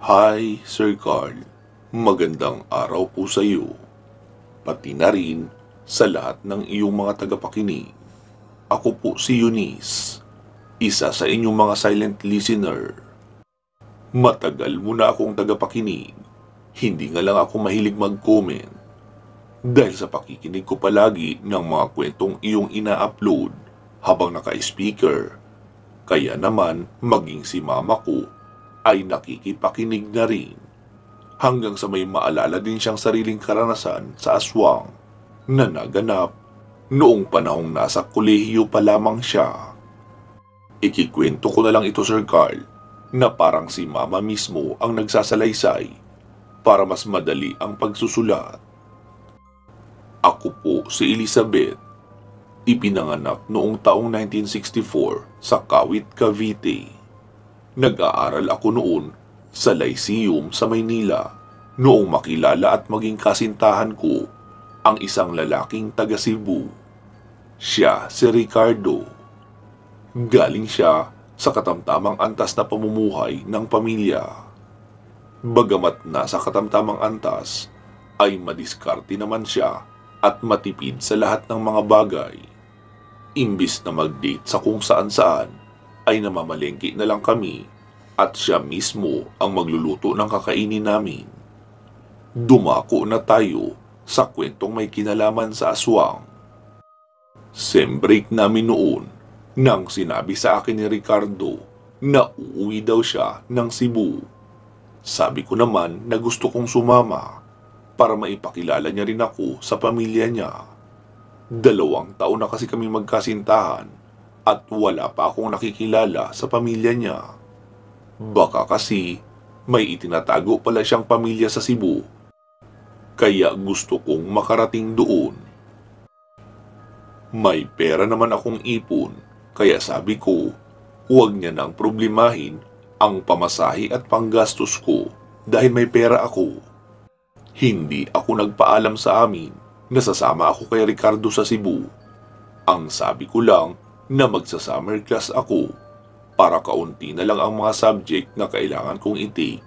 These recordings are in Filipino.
Hi, Sir Carl. Magandang araw po sa iyo. Pati na rin sa lahat ng iyong mga tagapakinig. Ako po si Eunice, isa sa inyong mga silent listener. Matagal mo na akong tagapakinig. Hindi nga lang ako mahilig mag-comment. Dahil sa pakikinig ko palagi ng mga kwentong iyong ina-upload habang naka-speaker. Kaya naman maging si mama ko ay nakikipakinig na rin. Hanggang sa may maalala din siyang sariling karanasan sa aswang na naganap noong panahong nasa kolehiyo pa lamang siya. Ikikwento ko na lang ito, Sir Carl, na parang si mama mismo ang nagsasalaysay para mas madali ang pagsusulat. Ako po si Elizabeth. Ipinanganak noong taong 1964 sa Kawit, Cavite. Nag-aaral ako noon sa Lyceum sa Maynila noong makilala at maging kasintahan ko ang isang lalaking taga Cebu. Siya si Ricardo. Galing siya sa katamtamang antas na pamumuhay ng pamilya. Bagamat nasa katamtamang antas, ay madiskarte naman siya at matipid sa lahat ng mga bagay. Imbis na mag-date sa kung saan-saan, ay namamalengke na lang kami at siya mismo ang magluluto ng kakainin namin. Dumako na tayo sa kwentong may kinalaman sa aswang. Sem break namin noon nang sinabi sa akin ni Ricardo na uuwi daw siya ng Cebu. Sabi ko naman na gusto kong sumama para maipakilala niya rin ako sa pamilya niya. 2 taon na kasi kami magkasintahan at wala pa akong nakikilala sa pamilya niya. Baka kasi may itinatago pala siyang pamilya sa Cebu, kaya gusto kong makarating doon. May pera naman akong ipon, kaya sabi ko, huwag niya nang problemahin ang pamasahe at panggastos ko dahil may pera ako. Hindi ako nagpaalam sa amin na sasama ako kay Ricardo sa Cebu. Ang sabi ko lang na magsa-summer class ako para kaunti na lang ang mga subject na kailangan kong i-take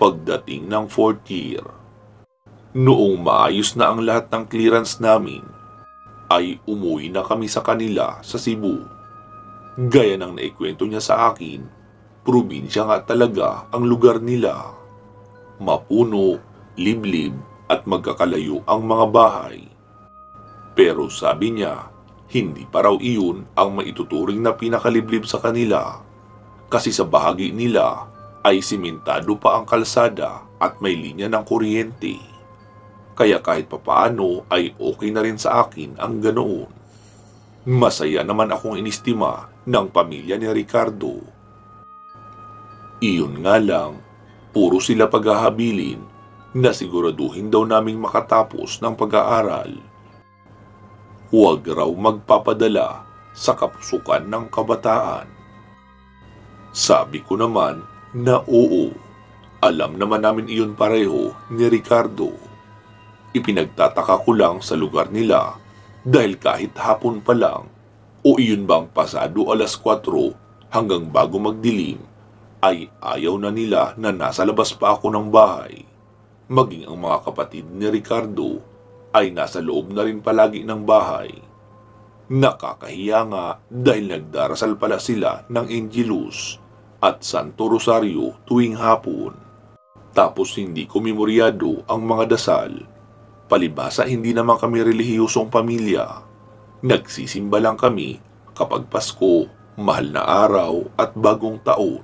pagdating ng 4th year. Noong maayos na ang lahat ng clearance namin, ay umuwi na kami sa kanila sa Cebu. Gaya ng naikwento niya sa akin, probinsya nga talaga ang lugar nila. Mapuno, liblib at magkakalayo ang mga bahay. Pero sabi niya, hindi pa raw iyon ang maituturing na pinakaliblib sa kanila kasi sa bahagi nila ay simentado pa ang kalsada at may linya ng kuryente. Kaya kahit papaano ay okay na rin sa akin ang ganoon. Masaya naman akong inistima ng pamilya ni Ricardo. Iyon nga lang, puro sila paghahabilin na siguraduhin daw naming makatapos ng pag-aaral. Huwag raw magpapadala sa kapusukan ng kabataan. Sabi ko naman na oo. Alam naman namin iyon pareho ni Ricardo. Ipinagtataka ko lang sa lugar nila dahil kahit hapon pa lang o iyon bang pasado 4:00 hanggang bago magdilim ay ayaw na nila na nasa labas pa ako ng bahay. Maging ang mga kapatid ni Ricardo ay nasa loob na rin palagi ng bahay. Nakakahiya nga dahil nagdarasal pala sila ng Angelus at Santo Rosario tuwing hapon. Tapos hindi ko memoryado ang mga dasal. Palibhasa hindi naman kami relihiyosong pamilya. Nagsisimba lang kami kapag Pasko, mahal na araw at bagong taon.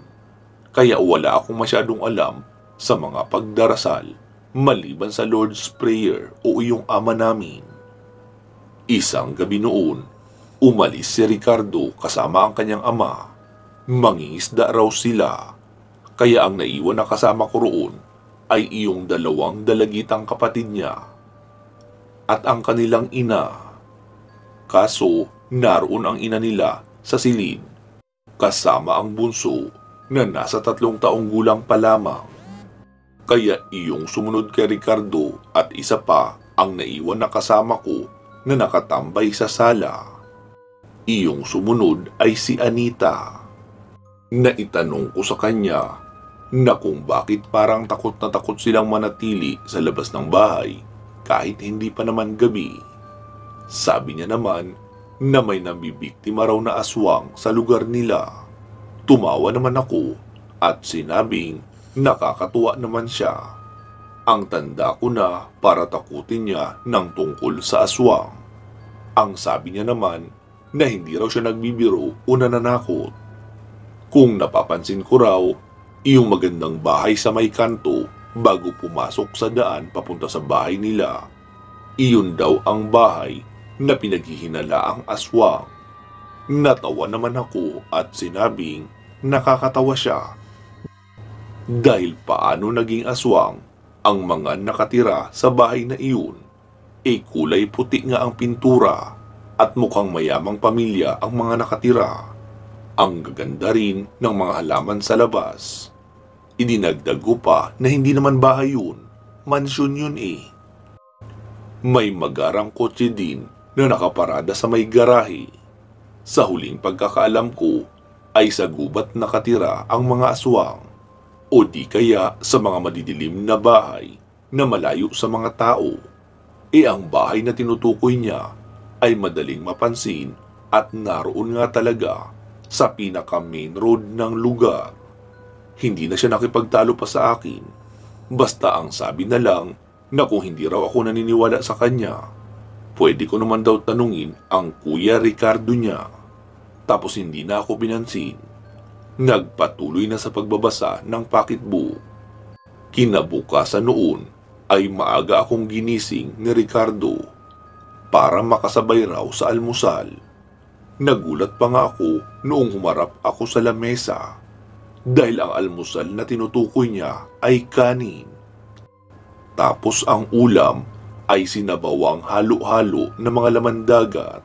Kaya wala akong masyadong alam sa mga pagdarasal maliban sa Lord's Prayer o iyong ama namin. Isang gabi noon, umalis si Ricardo kasama ang kanyang ama. Mangingisda raw sila, kaya ang naiwan na kasama ko roon ay iyong 2 dalagitang kapatid niya at ang kanilang ina. Kaso, naroon ang ina nila sa silid, kasama ang bunso na nasa 3 taong gulang pa lamang. Kaya iyong sumunod kay Ricardo at isa pa ang naiwan na kasama ko na nakatambay sa sala. Iyong sumunod ay si Anita. Naitanong ko sa kanya na kung bakit parang takot na takot silang manatili sa labas ng bahay kahit hindi pa naman gabi. Sabi niya naman na may nabibiktima raw na aswang sa lugar nila. Tumawa naman ako at sinabing nakakatuwa naman siya. Ang tanda ko na para takutin niya ng tungkol sa aswang. Ang sabi niya naman na hindi raw siya nagbibiro o nananakot. Kung napapansin ko raw, iyong magandang bahay sa may kanto bago pumasok sa daan papunta sa bahay nila, iyon daw ang bahay na pinaghihinala ang aswang. Natawa naman ako at sinabing nakakatawa siya. Dahil paano naging aswang ang mga nakatira sa bahay na iyon? Kulay puti nga ang pintura at mukhang mayamang pamilya ang mga nakatira. Ang gaganda rin ng mga halaman sa labas. Idinagdag ko pa na hindi naman bahay yun, mansyon yun May magarang kotse din na nakaparada sa may garahe. Sa huling pagkakaalam ko ay sa gubat nakatira ang mga aswang o di kaya sa mga madidilim na bahay na malayo sa mga tao. Ang bahay na tinutukoy niya ay madaling mapansin at naroon nga talaga sa pinaka-main road ng lugar. Hindi na siya nakipagtalo pa sa akin. Basta ang sabi na lang na kung hindi raw ako naniniwala sa kanya, pwede ko naman daw tanungin ang Kuya Ricardo niya. Tapos hindi na ako pinansin. Nagpatuloy na sa pagbabasa ng pocketbook. Kinabukasan noon ay maaga akong ginising ni Ricardo para makasabay raw sa almusal. Nagulat pa nga ako noong humarap ako sa lamesa dahil ang almusal na tinutukoy niya ay kanin. Tapos ang ulam ay sinabawang halo-halo na mga laman dagat.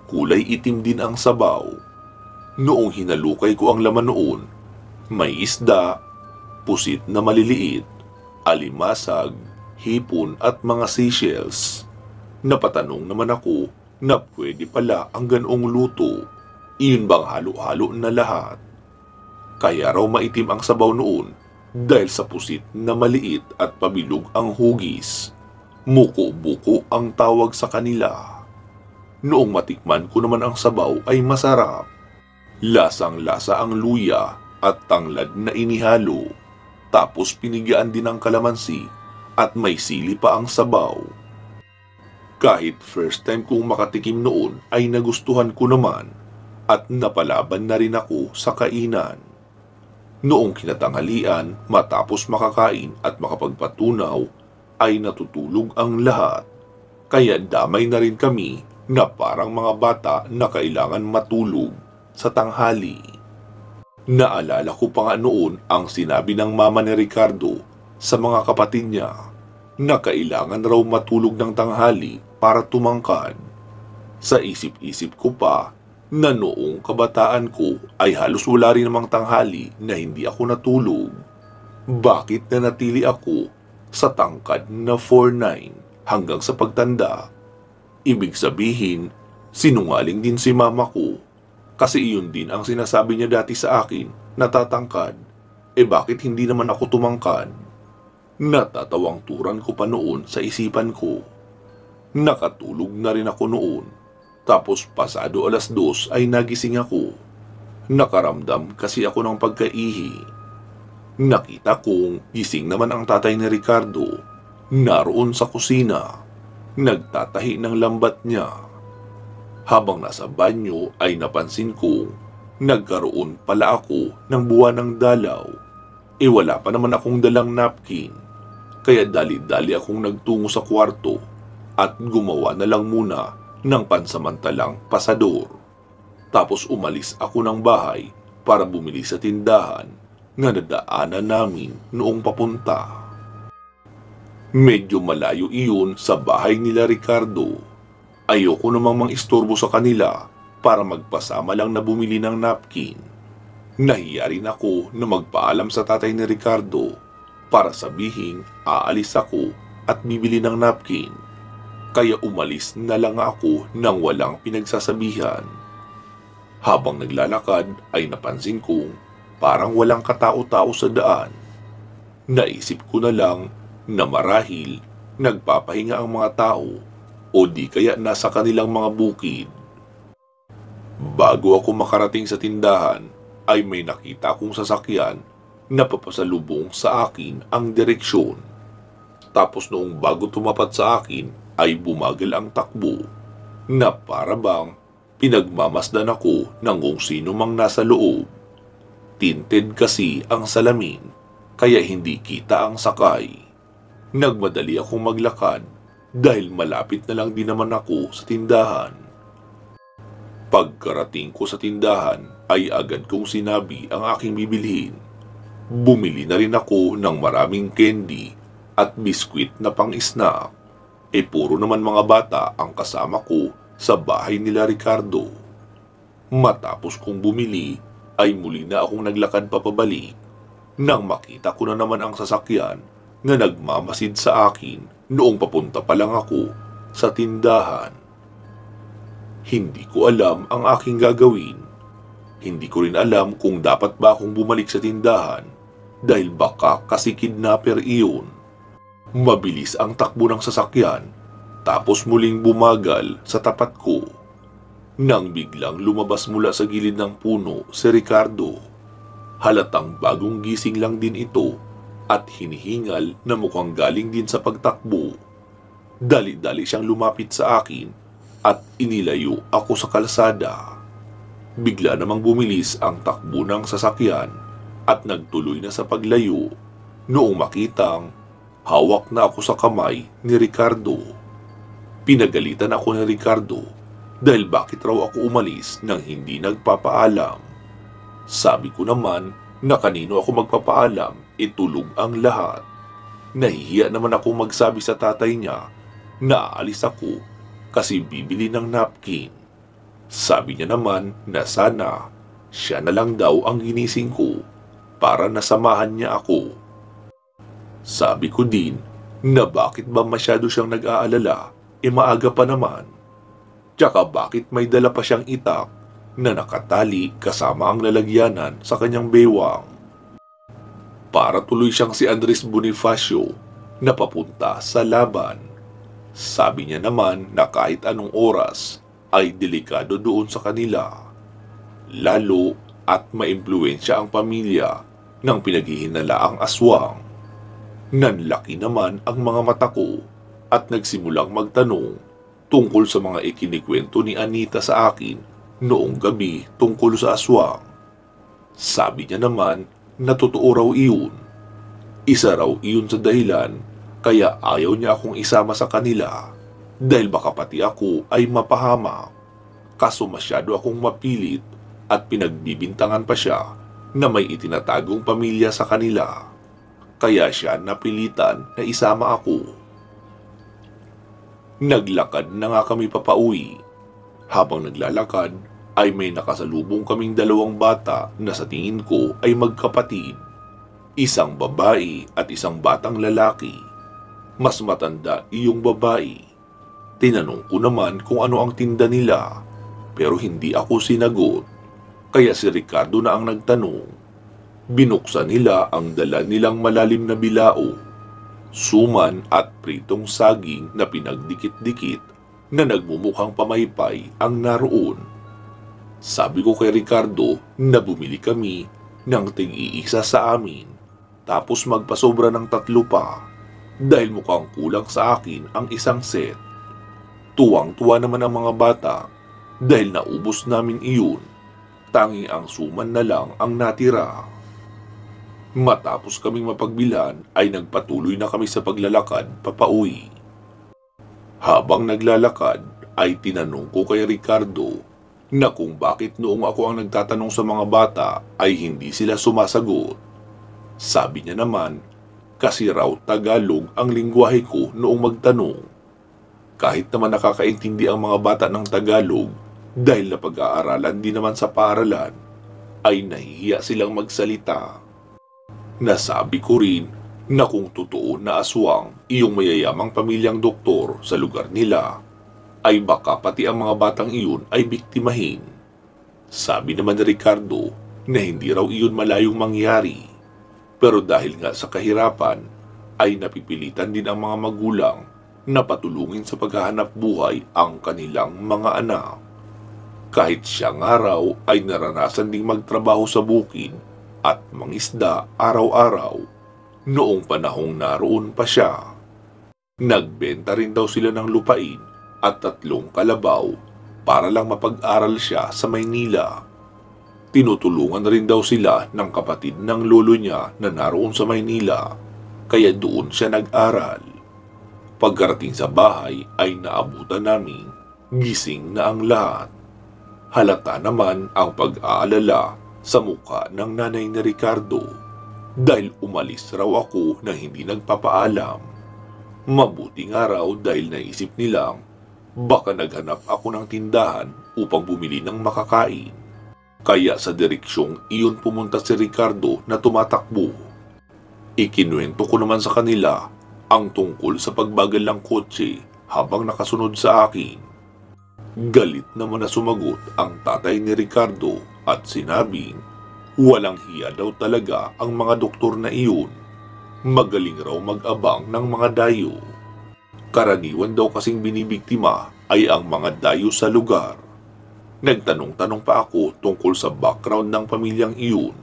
Kulay itim din ang sabaw. Noong hinalukay ko ang laman noon, may isda, pusit na maliliit, alimasag, hipon at mga seashells. Napatanong naman ako na pwede pala ang ganoong luto. Iyon bang halo-halo na lahat? Kaya raw maitim ang sabaw noon dahil sa pusit na maliit at pabilog ang hugis. Muko-buko ang tawag sa kanila. Noong matikman ko naman ang sabaw ay masarap. Lasang-lasa ang luya at tanglad na inihalo. Tapos pinigyan din ng kalamansi at may sili pa ang sabaw. Kahit first time kong makatikim noon ay nagustuhan ko naman at napalaban na rin ako sa kainan. Noong kinatanghalian matapos makakain at makapagpatunaw ay natutulog ang lahat. Kaya damay na rin kami na parang mga bata na kailangan matulog sa tanghali. Naalala ko pa nga noon ang sinabi ng mama ni Ricardo sa mga kapatid niya na kailangan raw matulog ng tanghali para tumangkad. Sa isip-isip ko pa na noong kabataan ko ay halos wala rin namang tanghali na hindi ako natulog. Bakit nanatili ako sa tangkad na 4'9" hanggang sa pagtanda? Ibig sabihin, sinungaling din si mama ko. Kasi iyon din ang sinasabi niya dati sa akin, natatangkad. Bakit hindi naman ako tumangkad? Natatawang turan ko pa noon sa isipan ko. Nakatulog na rin ako noon. Tapos pasado 2:00 ay nagising ako. Nakaramdam kasi ako ng pagkaihi. Nakita kong gising naman ang tatay ni Ricardo. Naroon sa kusina. Nagtatahi ng lambat niya. Habang nasa banyo ay napansin kong nagkaroon pala ako ng buwan ng dalaw. Wala pa naman akong dalang napkin. Kaya dali-dali akong nagtungo sa kwarto at gumawa na lang muna ng pansamantalang pasador. Tapos umalis ako ng bahay para bumili sa tindahan na nadaanan namin noong papunta. Medyo malayo iyon sa bahay nila Ricardo. Ayoko namang mang-istorbo sa kanila para magpasama lang na bumili ng napkin. Nahiya rin ako na magpaalam sa tatay ni Ricardo para sabihin aalis ako at bibili ng napkin. Kaya umalis na lang ako nang walang pinagsasabihan. Habang naglalakad ay napansin kong parang walang katao-tao sa daan. Naisip ko na lang na marahil nagpapahinga ang mga tao o di kaya nasa kanilang mga bukid. Bago ako makarating sa tindahan ay may nakita akong sasakyan na papasalubong sa akin ang direksyon. Tapos noong bago tumapat sa akin ay bumagal ang takbo na para bang pinagmamasdan ako ng kung sino mang nasa loob. Tinted kasi ang salamin kaya hindi kita ang sakay. Nagmadali akong maglakad dahil malapit na lang din naman ako sa tindahan. Pagkarating ko sa tindahan ay agad kong sinabi ang aking bibilhin. Bumili na rin ako ng maraming candy at biskwit na pang-snack. Puro naman mga bata ang kasama ko sa bahay nila Ricardo. Matapos kong bumili ay muli na akong naglakad papabalik nang makita ko na naman ang sasakyan na nagmamasid sa akin noong papunta pa lang ako sa tindahan. Hindi ko alam ang aking gagawin. Hindi ko rin alam kung dapat ba akong bumalik sa tindahan dahil baka kasi kidnapper iyon. Mabilis ang takbo ng sasakyan tapos muling bumagal sa tapat ko. Nang biglang lumabas mula sa gilid ng puno si Ricardo. Halatang bagong gising lang din ito at hinihingal na mukhang galing din sa pagtakbo. Dali-dali siyang lumapit sa akin at inilayo ako sa kalsada. Bigla namang bumilis ang takbo ng sasakyan at nagtuloy na sa paglayo noong makitang hawak na ako sa kamay ni Ricardo. Pinagalitan ako ni Ricardo dahil bakit raw ako umalis nang hindi nagpapaalam. Sabi ko naman na kanino ako magpapaalam, tulog ang lahat. Nahihiya naman ako magsabi sa tatay niya na aalis ako kasi bibili ng napkin. Sabi niya naman na sana siya na lang daw ang ginising ko para nasamahan niya ako. Sabi ko din na bakit ba masyado siyang nag-aalala, maaga pa naman. Tsaka bakit may dala pa siyang itak na nakatali kasama ang lalagyanan sa kanyang bewang. Para tuloy siyang si Andres Bonifacio na papunta sa laban. Sabi niya naman na kahit anong oras ay delikado doon sa kanila. Lalo at maimpluwensya ang pamilya ng pinaghihinalaang aswang. Nanlaki naman ang mga mata ko at nagsimulang magtanong tungkol sa mga ikinikwento ni Anita sa akin noong gabi tungkol sa aswang. Sabi niya naman na totoo raw iyon. Isa raw iyon sa dahilan kaya ayaw niya akong isama sa kanila dahil baka pati ako ay mapahama. Kaso masyado akong mapilit at pinagbibintangan pa siya na may itinatagong pamilya sa kanila. Kaya siya napilitan na isama ako. Naglakad na nga kami papauwi. Habang naglalakad ay may nakasalubong kaming dalawang bata na sa tingin ko ay magkapatid. Isang babae at isang batang lalaki. Mas matanda iyong babae. Tinanong ko naman kung ano ang tinda nila pero hindi ako sinagot. Kaya si Ricardo na ang nagtanong. Binuksan nila ang dala nilang malalim na bilao, suman at pritong saging na pinagdikit-dikit na nagmumukhang pamaypay ang naroon. Sabi ko kay Ricardo na bumili kami ng tig-iisa sa amin tapos magpasobra ng 3 pa dahil mukhang kulang sa akin ang isang set. Tuwang-tuwa naman ang mga bata dahil naubos namin iyon. Tanging ang suman na lang ang natira. Matapos kaming mapagbilhan ay nagpatuloy na kami sa paglalakad papauwi. Habang naglalakad ay tinanong ko kay Ricardo na kung bakit noong ako ang nagtatanong sa mga bata ay hindi sila sumasagot. Sabi niya naman kasi raw Tagalog ang lingwahe ko noong magtanong. Kahit naman nakakaintindi ang mga bata ng Tagalog dahil napag-aaralan din naman sa paaralan ay nahihiya silang magsalita. Nasabi ko rin na kung totoo na aswang iyong mayayamang pamilyang doktor sa lugar nila, ay baka pati ang mga batang iyon ay biktimahin. Sabi naman ni Ricardo na hindi raw iyon malayong mangyari. Pero dahil nga sa kahirapan, ay napipilitan din ang mga magulang na patulungin sa paghahanap buhay ang kanilang mga anak. Kahit siya nga raw ay naranasan ding magtrabaho sa bukid at mangisda araw-araw noong panahong naroon pa siya. Nagbenta rin daw sila ng lupain at 3 kalabaw para lang mapag-aral siya sa Maynila. Tinutulungan rin daw sila ng kapatid ng lolo niya na naroon sa Maynila, kaya doon siya nag-aral. Pagkarating sa bahay ay naabutan namin gising na ang lahat. Halata naman ang pag-aalala sa mukha ng nanay ni Ricardo dahil umalis raw ako na hindi nagpapaalam. Mabuti nga raw dahil naisip nilang baka naghanap ako ng tindahan upang bumili ng makakain. Kaya sa direksyong iyon pumunta si Ricardo na tumatakbo. Ikinuwento ko naman sa kanila ang tungkol sa pagbagal ng kotse habang nakasunod sa akin. Galit naman na sumagot ang tatay ni Ricardo at sinabing walang hiya daw talaga ang mga doktor na iyon. Magaling raw mag-abang ng mga dayo. Karaniwan daw kasing binibiktima ay ang mga dayo sa lugar. Nagtanong-tanong pa ako tungkol sa background ng pamilyang iyon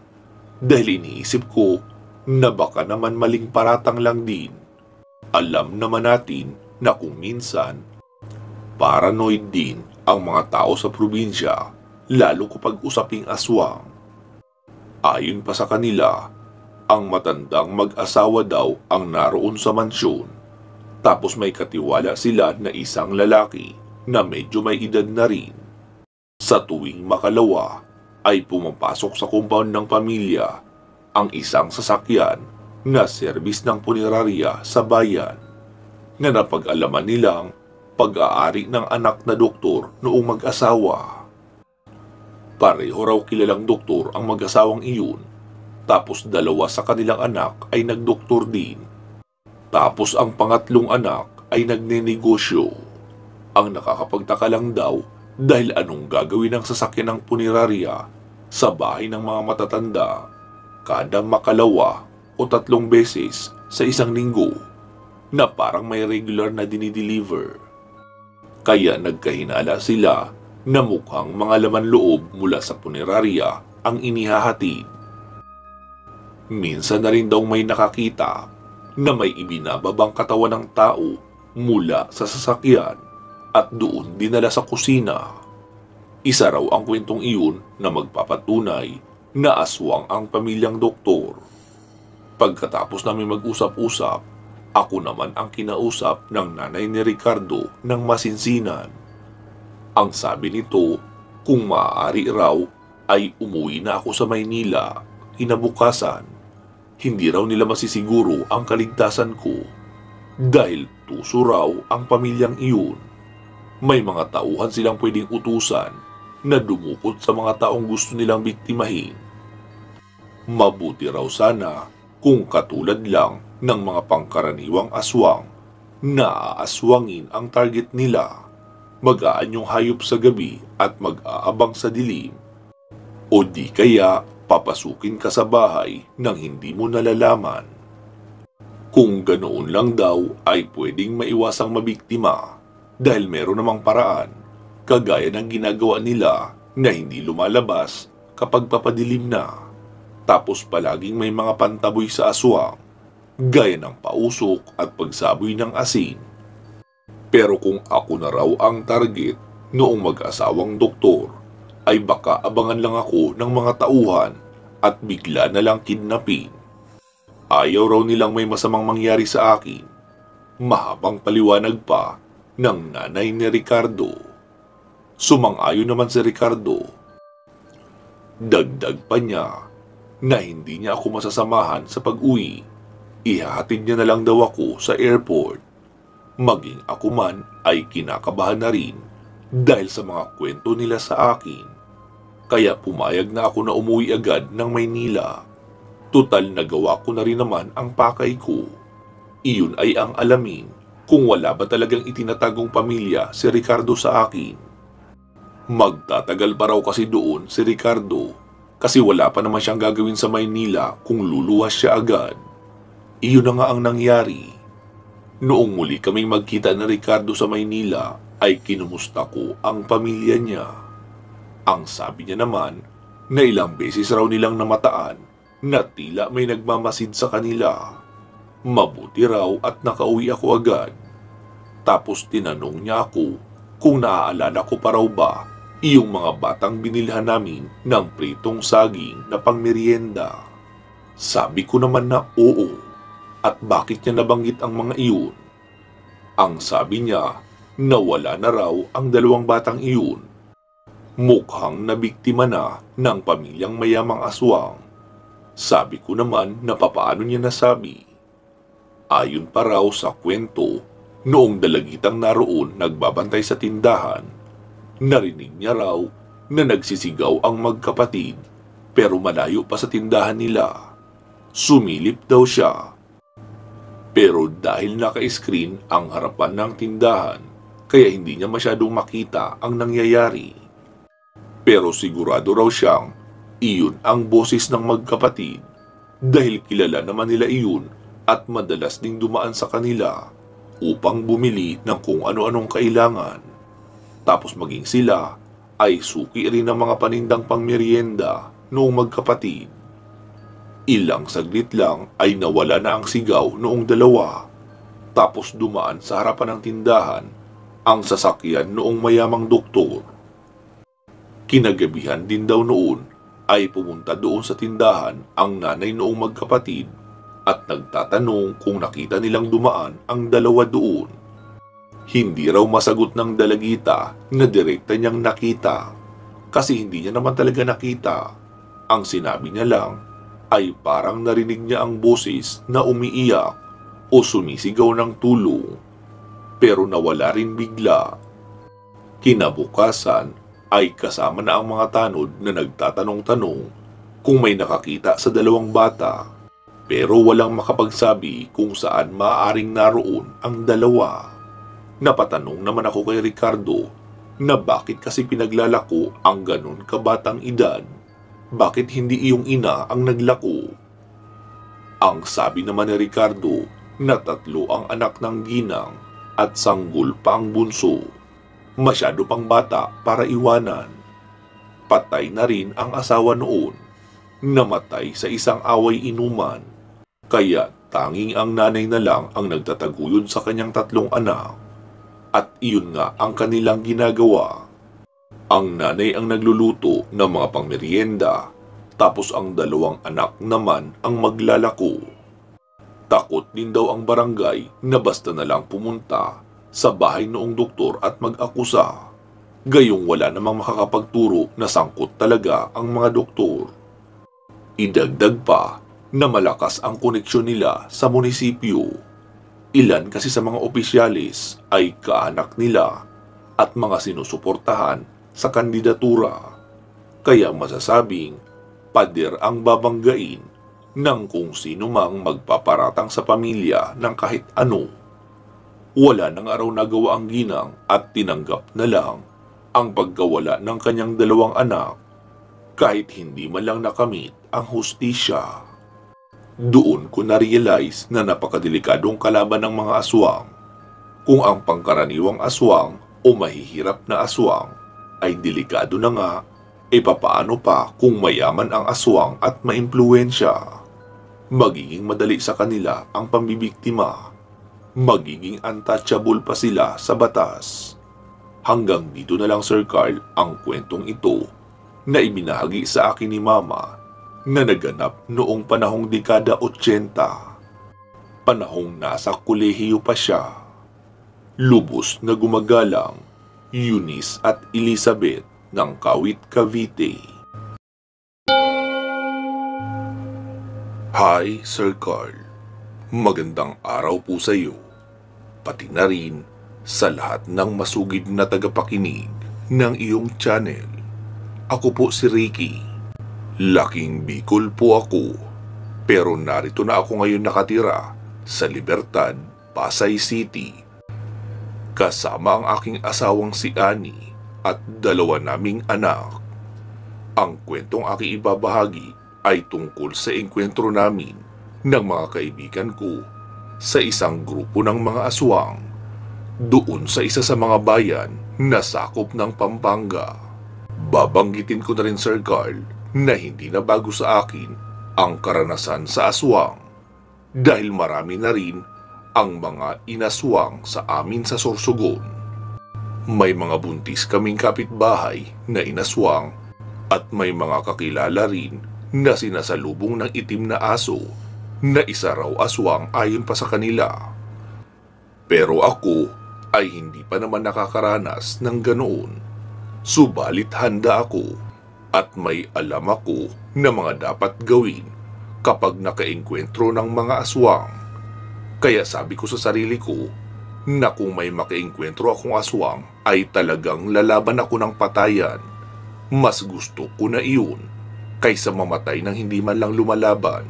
dahil iniisip ko na baka naman maling paratang lang din. Alam naman natin na kung minsan paranoid din ang mga tao sa probinsya, lalo kapag usaping aswang. Ayon pa sa kanila, ang matandang mag-asawa daw ang naroon sa mansyon. Tapos may katiwala sila na isang lalaki na medyo may edad na rin. Sa tuwing makalawa ay pumapasok sa compound ng pamilya ang isang sasakyan na serbis ng punerarya sa bayan na napag-alaman nilang pag-aari ng anak na doktor noong mag-asawa. Pareho raw kilalang doktor ang mag-asawang iyon, tapos 2 sa kanilang anak ay nagdoktor din. Tapos ang pangatlong anak ay nagnenegosyo. Ang nakakapagtaka lang daw dahil anong gagawin ng sasakyan ng punerarya sa bahay ng mga matatanda kada makalawa o 3 beses sa isang linggo na parang may regular na dinideliver. Kaya nagkahinala sila na mukhang mga laman loob mula sa punerarya ang inihahatid. Minsan na rin daw may nakakita na may ibinababang katawan ng tao mula sa sasakyan at doon dinala sa kusina. Isa raw ang kwentong iyon na magpapatunay na aswang ang pamilyang doktor. Pagkatapos namin mag-usap-usap, ako naman ang kinausap ng nanay ni Ricardo ng masinsinan. Ang sabi nito, kung maaari raw ay umuwi na ako sa Maynila kinabukasan. Hindi raw nila masisiguro ang kaligtasan ko dahil tuso raw ang pamilyang iyon. May mga tauhan silang pwedeng utusan na dumukot sa mga taong gusto nilang biktimahin. Mabuti raw sana kung katulad lang ng mga pangkaraniwang aswang na aaswangin ang target nila, mag-aanyong hayop sa gabi at mag-aabang sa dilim. O di kaya papasukin ka sa bahay nang hindi mo nalalaman. Kung ganoon lang daw ay pwedeng maiwasang mabiktima dahil meron namang paraan, kagaya ng ginagawa nila na hindi lumalabas kapag papadilim na. Tapos palaging may mga pantaboy sa aswang, gaya ng pausok at pagsaboy ng asin. Pero kung ako na raw ang target noong mag-asawang doktor, ay baka abangan lang ako ng mga tauhan at bigla na lang kidnapin. Ayaw raw nilang may masamang mangyari sa akin. Mahabang paliwanag pa ng nanay ni Ricardo. Sumang-ayon naman si Ricardo. Dagdag pa niya na hindi niya ako masasamahan sa pag-uwi. Ihahatid niya na lang daw ako sa airport. Maging ako man ay kinakabahan na rin dahil sa mga kwento nila sa akin. Kaya pumayag na ako na umuwi agad ng Maynila. Tutal nagawa ko na rin naman ang pakay ko. Iyon ay ang alamin kung wala ba talagang itinatagong pamilya si Ricardo sa akin. Magtatagal pa raw kasi doon si Ricardo, Kasi wala pa naman siyang gagawin sa Maynila kung luluwas siya agad. Iyon na nga ang nangyari. Noong muli kaming magkita ni Ricardo sa Maynila ay kinumusta ko ang pamilya niya. Ang sabi niya naman na ilang beses raw nilang namataan na tila may nagmamasid sa kanila. Mabuti raw at nakauwi ako agad. Tapos tinanong niya ako kung naaalala ko pa raw ba iyong mga batang binilhan namin ng pritong saging na pangmeryenda. Sabi ko naman na oo. At bakit niya nabanggit ang mga iyon? Ang sabi niya na wala na raw ang dalawang batang iyon. Mukhang nabiktima na ng pamilyang mayamang aswang. Sabi ko naman na papaano niya nasabi. Ayon pa raw sa kwento, noong dalagitang naroon nagbabantay sa tindahan, narinig niya raw na nagsisigaw ang magkapatid pero malayo pa sa tindahan nila. Sumilip daw siya. Pero dahil naka-screen ang harapan ng tindahan, kaya hindi niya masyadong makita ang nangyayari. Pero sigurado raw siyang iyon ang boses ng magkapatid dahil kilala naman nila iyon at madalas ding dumaan sa kanila upang bumili ng kung ano-anong kailangan. Tapos maging sila ay suki rin ng mga panindang pangmeryenda noong magkapatid. Ilang saglit lang ay nawala na ang sigaw noong dalawa. Tapos dumaan sa harapan ng tindahan ang sasakyan noong mayamang doktor. Kinagabihan din daw noon ay pumunta doon sa tindahan ang nanay noong magkapatid at nagtatanong kung nakita nilang dumaan ang dalawa doon. Hindi raw masagot ng dalagita na direkta niyang nakita kasi hindi niya naman talaga nakita. Ang sinabi niya lang ay parang narinig niya ang boses na umiiyak o sumisigaw ng tulong, pero nawala rin bigla. Kinabukasan ay kasama na ang mga tanod na nagtatanong-tanong kung may nakakita sa dalawang bata, pero walang makapagsabi kung saan maaaring naroon ang dalawa. Napatanong naman ako kay Ricardo na bakit kasi pinaglalako ang ganun kabatang edad. Bakit hindi iyong ina ang naglako? Ang sabi naman ni Ricardo na 3 ang anak ng ginang at sanggol pa ang bunso. Masyado pang bata para iwanan. Patay na rin ang asawa noon. Namatay sa isang away inuman. Kaya tanging ang nanay na lang ang nagtataguyod sa kanyang 3 anak. At iyon nga ang kanilang ginagawa. Ang nanay ang nagluluto ng mga pangmeryenda, tapos ang 2 anak naman ang maglalako. Takot din daw ang barangay na basta na lang pumunta sa bahay noong doktor at mag-akusa. Gayong wala namang makakapagturo na sangkot talaga ang mga doktor. Idagdag pa na malakas ang koneksyon nila sa munisipyo. Ilan kasi sa mga opisyalis ay kaanak nila at mga sinusuportahan sa kandidatura. Kaya masasabing pader ang babanggain ng kung sino mang magpaparatang sa pamilya ng kahit ano. Wala nang araw nagawa ang ginang at tinanggap na lang ang pagkawala ng kanyang 2 anak kahit hindi man lang nakamit ang hustisya. Doon ko na-realize na napakadelikadong kalaban ng mga aswang. Kung ang pangkaraniwang aswang o mahihirap na aswang ay delikado na nga, e papaano pa kung mayaman ang aswang at maimpluwensya? Magiging madali sa kanila ang pambibiktima. Magiging untouchable pa sila sa batas. Hanggang dito na lang, Sir Carl, ang kwentong ito na ibinahagi sa akin ni Mama na naganap noong panahong dekada 80. Panahong nasa kolehiyo pa siya. Lubos na gumagalang Eunice at Elizabeth ng Kawit, Cavite. Hi, Sir Carl. Magandang araw po sa iyo. Pati na rin sa lahat ng masugid na tagapakinig ng iyong channel. Ako po si Ricky. Laking Bicol po ako. Pero narito na ako ngayon nakatira sa Libertad, Pasay City. Kasama ang aking asawang si Annie at 2 naming anak. Ang kwentong aking ibabahagi ay tungkol sa engkwentro namin ng mga kaibigan ko sa isang grupo ng mga aswang doon sa isa sa mga bayan na sakop ng Pampanga. Babanggitin ko na rin, Sir Carl, na hindi na bago sa akin ang karanasan sa aswang dahil marami na rin ang mga inaswang sa amin sa Sorsogon. May mga buntis kaming kapitbahay na inaswang at may mga kakilala rin na sinasalubong ng itim na aso na isa raw aswang ayon pa sa kanila. Pero ako ay hindi pa naman nakakaranas ng ganoon. Subalit handa ako at may alam ako na mga dapat gawin kapag nakaengkwentro ng mga aswang. Kaya sabi ko sa sarili ko na kung may makaengkwentro akong aswang ay talagang lalaban ako ng patayan. Mas gusto ko na iyon kaysa mamatay ng hindi man lang lumalaban.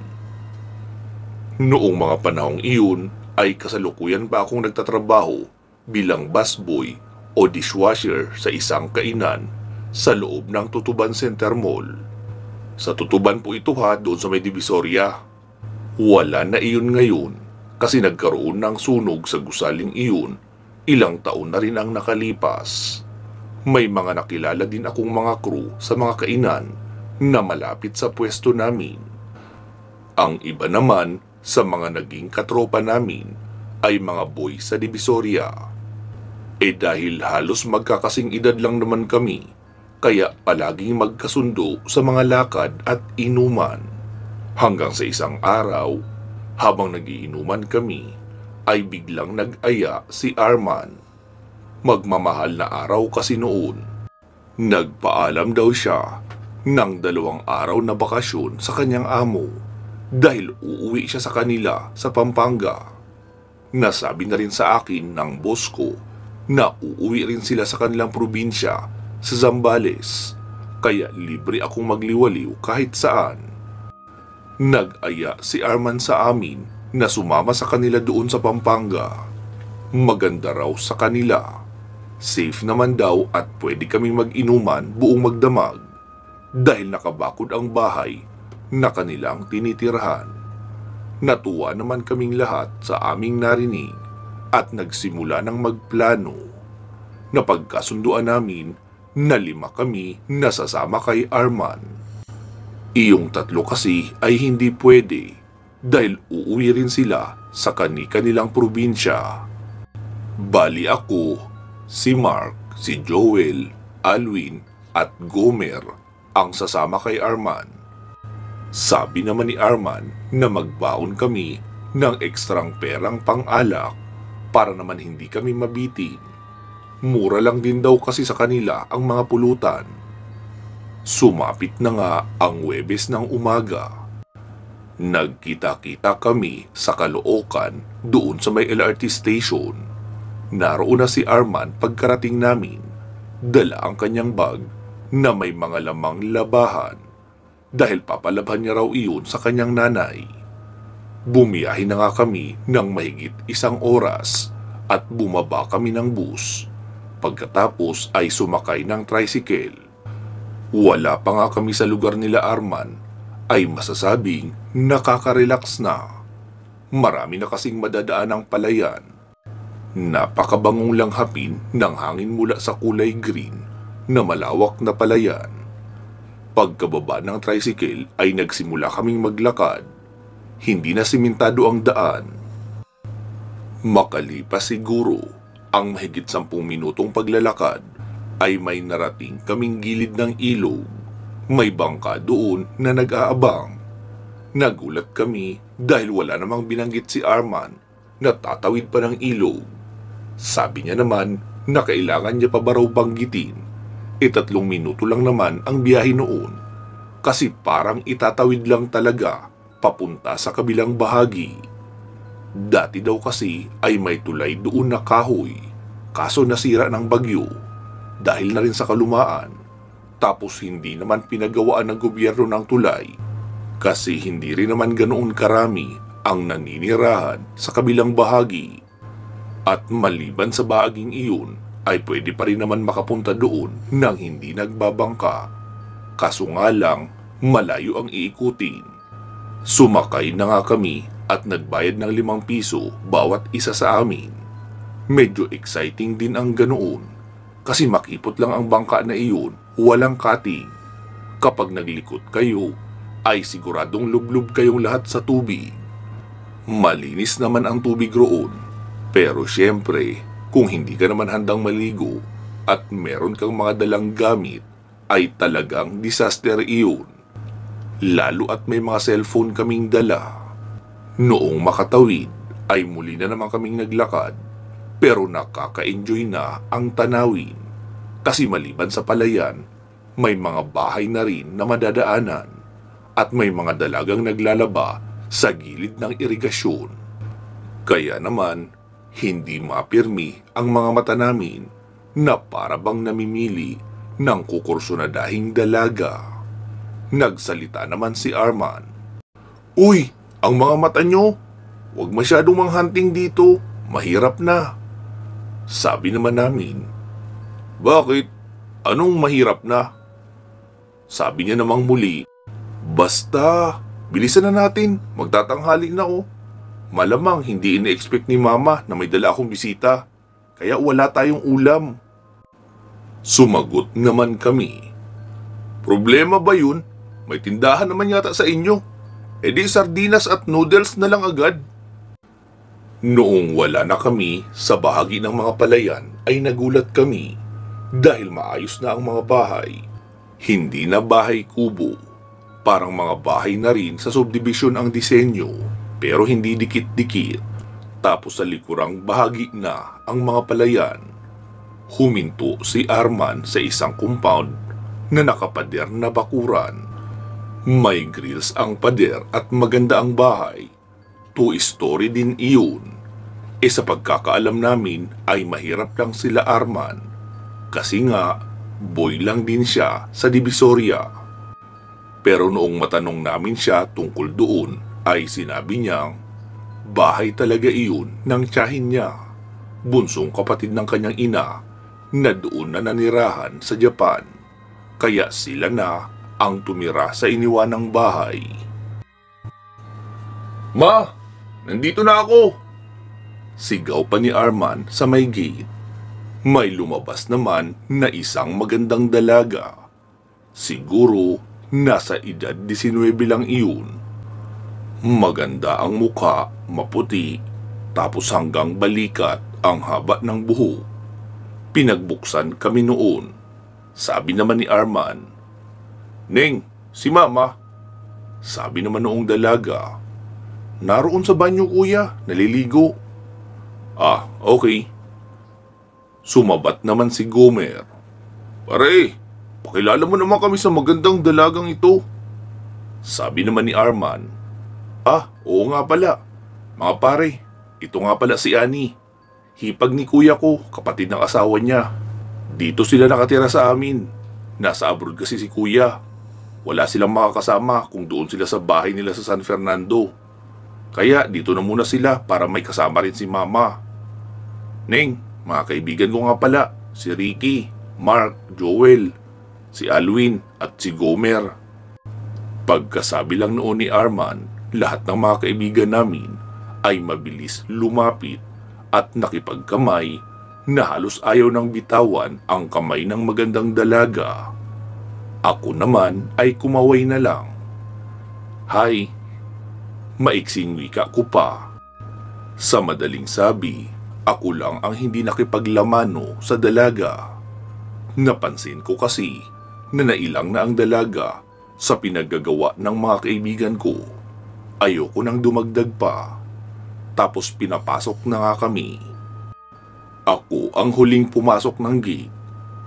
Noong mga panahong iyon ay kasalukuyan pa akong nagtatrabaho bilang busboy o dishwasher sa isang kainan sa loob ng Tutuban Center Mall. Sa Tutuban po ito doon sa may Divisoria. Wala na iyon ngayon kasi nagkaroon ng sunog sa gusaling iyon. Ilang taon na rin ang nakalipas. May mga nakilala din akong mga crew sa mga kainan na malapit sa pwesto namin. Ang iba naman sa mga naging katropa namin ay mga boy sa Divisoria. Dahil halos magkakasing edad lang naman kami, kaya palaging magkasundo sa mga lakad at inuman. Hanggang sa isang araw, habang nagiinuman kami, ay biglang nag-aya si Arman. Magmamahal na araw kasi noon. Nagpaalam daw siya ng 2 araw na bakasyon sa kanyang amo dahil uuwi siya sa kanila sa Pampanga. Nasabi na rin sa akin ng boss ko na uuwi rin sila sa kanilang probinsya sa Zambales, kaya libre akong magliwaliw kahit saan. Nag-aya si Arman sa amin na sumama sa kanila doon sa Pampanga. Maganda raw sa kanila. Safe naman daw at pwede kaming mag-inuman buong magdamag dahil nakabakod ang bahay na kanilang tinitirahan. Natuwa naman kaming lahat sa aming narinig at nagsimula ng magplano. Napagkasunduan namin na 5 kami na sasama kay Arman. Iyong 3 kasi ay hindi pwede dahil uuwi rin sila sa kanilang probinsya. Bali ako, si Mark, si Joel, Alwin at Gomer ang sasama kay Arman. Sabi naman ni Arman na magbaon kami ng ekstrang perang pang-alak para naman hindi kami mabitin. Mura lang din daw kasi sa kanila ang mga pulutan. Sumapit na nga ang Huwebes ng umaga. Nagkita-kita kami sa Caloocan doon sa may LRT station. Naroon na si Arman pagkarating namin. Dala ang kanyang bag na may mga lamang labahan dahil papalabhan niya raw iyon sa kanyang nanay. Bumiyahe na nga kami ng mahigit 1 oras at bumaba kami ng bus. Pagkatapos ay sumakay ng tricycle. Wala pa nga kami sa lugar nila Arman ay masasabing nakaka-relax na. Marami na kasing madadaan ang palayan. Napakabangong langhapin ng hangin mula sa kulay green na malawak na palayan. Pagkababa ng tricycle ay nagsimula kaming maglakad. Hindi na simentado ang daan. Makalipas siguro ang mahigit 10 minutong paglalakad ay may narating kaming gilid ng ilog. May bangka doon na nag-aabang. Nagulat kami dahil wala namang binanggit si Arman na tatawid pa ng ilog. Sabi niya naman na kailangan niya pa ba raw banggitin. 3 minuto lang naman ang biyahe noon kasi parang itatawid lang talaga papunta sa kabilang bahagi. Dati daw kasi ay may tulay doon na kahoy kaso nasira ng bagyo dahil na rin sa kalumaan. Tapos hindi naman pinagawaan ng gobyerno ng tulay kasi hindi rin naman ganoon karami ang naninirahan sa kabilang bahagi. At maliban sa bahaging iyon ay pwede pa rin naman makapunta doon nang hindi nagbabangka. Kaso nga lang, malayo ang iikutin. Sumakay na nga kami at nagbayad ng 5 piso bawat isa sa amin. Medyo exciting din ang ganoon kasi makipot lang ang bangka na iyon, walang kating. Kapag naglikot kayo, ay siguradong lublub kayong lahat sa tubig. Malinis naman ang tubig roon, pero syempre, kung hindi ka naman handang maligo at meron kang mga dalang gamit, ay talagang disaster iyon. Lalo at may mga cellphone kaming dala. Noong makatawid ay muli na naman kaming naglakad, pero nakaka-enjoy na ang tanawin kasi maliban sa palayan, may mga bahay na rin na madadaanan at may mga dalagang naglalaba sa gilid ng irigasyon. Kaya naman, hindi mapirmi ang mga mata namin na para bang namimili ng kukurso na dahing dalaga. Nagsalita naman si Arman. "Uy, ang mga mata nyo, huwag masyadong manghunting dito, mahirap na." Sabi naman namin, "Bakit? Anong mahirap na?" Sabi niya namang muli, "Basta, bilisan na natin, magtatanghali na oh. Malamang hindi ine-expect ni Mama na may dala akong bisita, kaya wala tayong ulam." Sumagot naman kami, "Problema ba yun? May tindahan naman yata sa inyo. E di sardinas at noodles na lang agad." Noong wala na kami sa bahagi ng mga palayan ay nagulat kami dahil maayos na ang mga bahay. Hindi na bahay kubo, parang mga bahay na rin sa subdivision ang disenyo pero hindi dikit-dikit. Tapos sa likurang bahagi na ang mga palayan. Huminto si Arman sa isang compound na nakapader na bakuran. May grills ang pader at maganda ang bahay. 2-story din iyon. Sa pagkakaalam namin ay mahirap lang sila Arman. Kasi nga, boy lang din siya sa Divisoria. Pero noong matanong namin siya tungkol doon, ay sinabi niyang, bahay talaga iyon ng tiyahin niya. Bunsong kapatid ng kanyang ina na doon na nanirahan sa Japan. Kaya sila na ang tumira sa iniwanang bahay. "Ma, nandito na ako!" Sigaw pa ni Arman sa may gate. May lumabas naman na isang magandang dalaga. Siguro nasa edad 19 lang iyon. Maganda ang mukha, maputi, tapos hanggang balikat ang haba ng buhok. Pinagbuksan kami noon. Sabi naman ni Arman, "Neng, si Mama." Sabi naman noong dalaga, "Naroon sa banyo kuya, naliligo." "Ah, okay." Sumabat naman si Gomer, "Pare, pakilala mo naman kami sa magandang dalagang ito." Sabi naman ni Arman, "Ah, oo nga pala. Mga pare, ito nga pala si Ani. Hipag ni kuya ko, kapatid ng asawa niya. Dito sila nakatira sa amin. Nasa abroad kasi si kuya. Wala silang makakasama kung doon sila sa bahay nila sa San Fernando. Kaya dito na muna sila para may kasama rin si Mama. Neng, mga kaibigan ko nga pala, si Ricky, Mark, Joel, si Alwin at si Gomer." Pagkasabi lang noon ni Arman, lahat ng mga kaibigan namin ay mabilis lumapit at nakipagkamay na halos ayaw nang bitawan ang kamay ng magandang dalaga. Ako naman ay kumaway na lang. "Hi." Maiksing wika ko pa. Sa madaling sabi, ako lang ang hindi nakipaglamano sa dalaga. Napansin ko kasi na nailang na ang dalaga sa pinaggagawa ng mga kaibigan ko. Ayoko nang dumagdag pa. Tapos pinapasok na nga kami. Ako ang huling pumasok ng gate,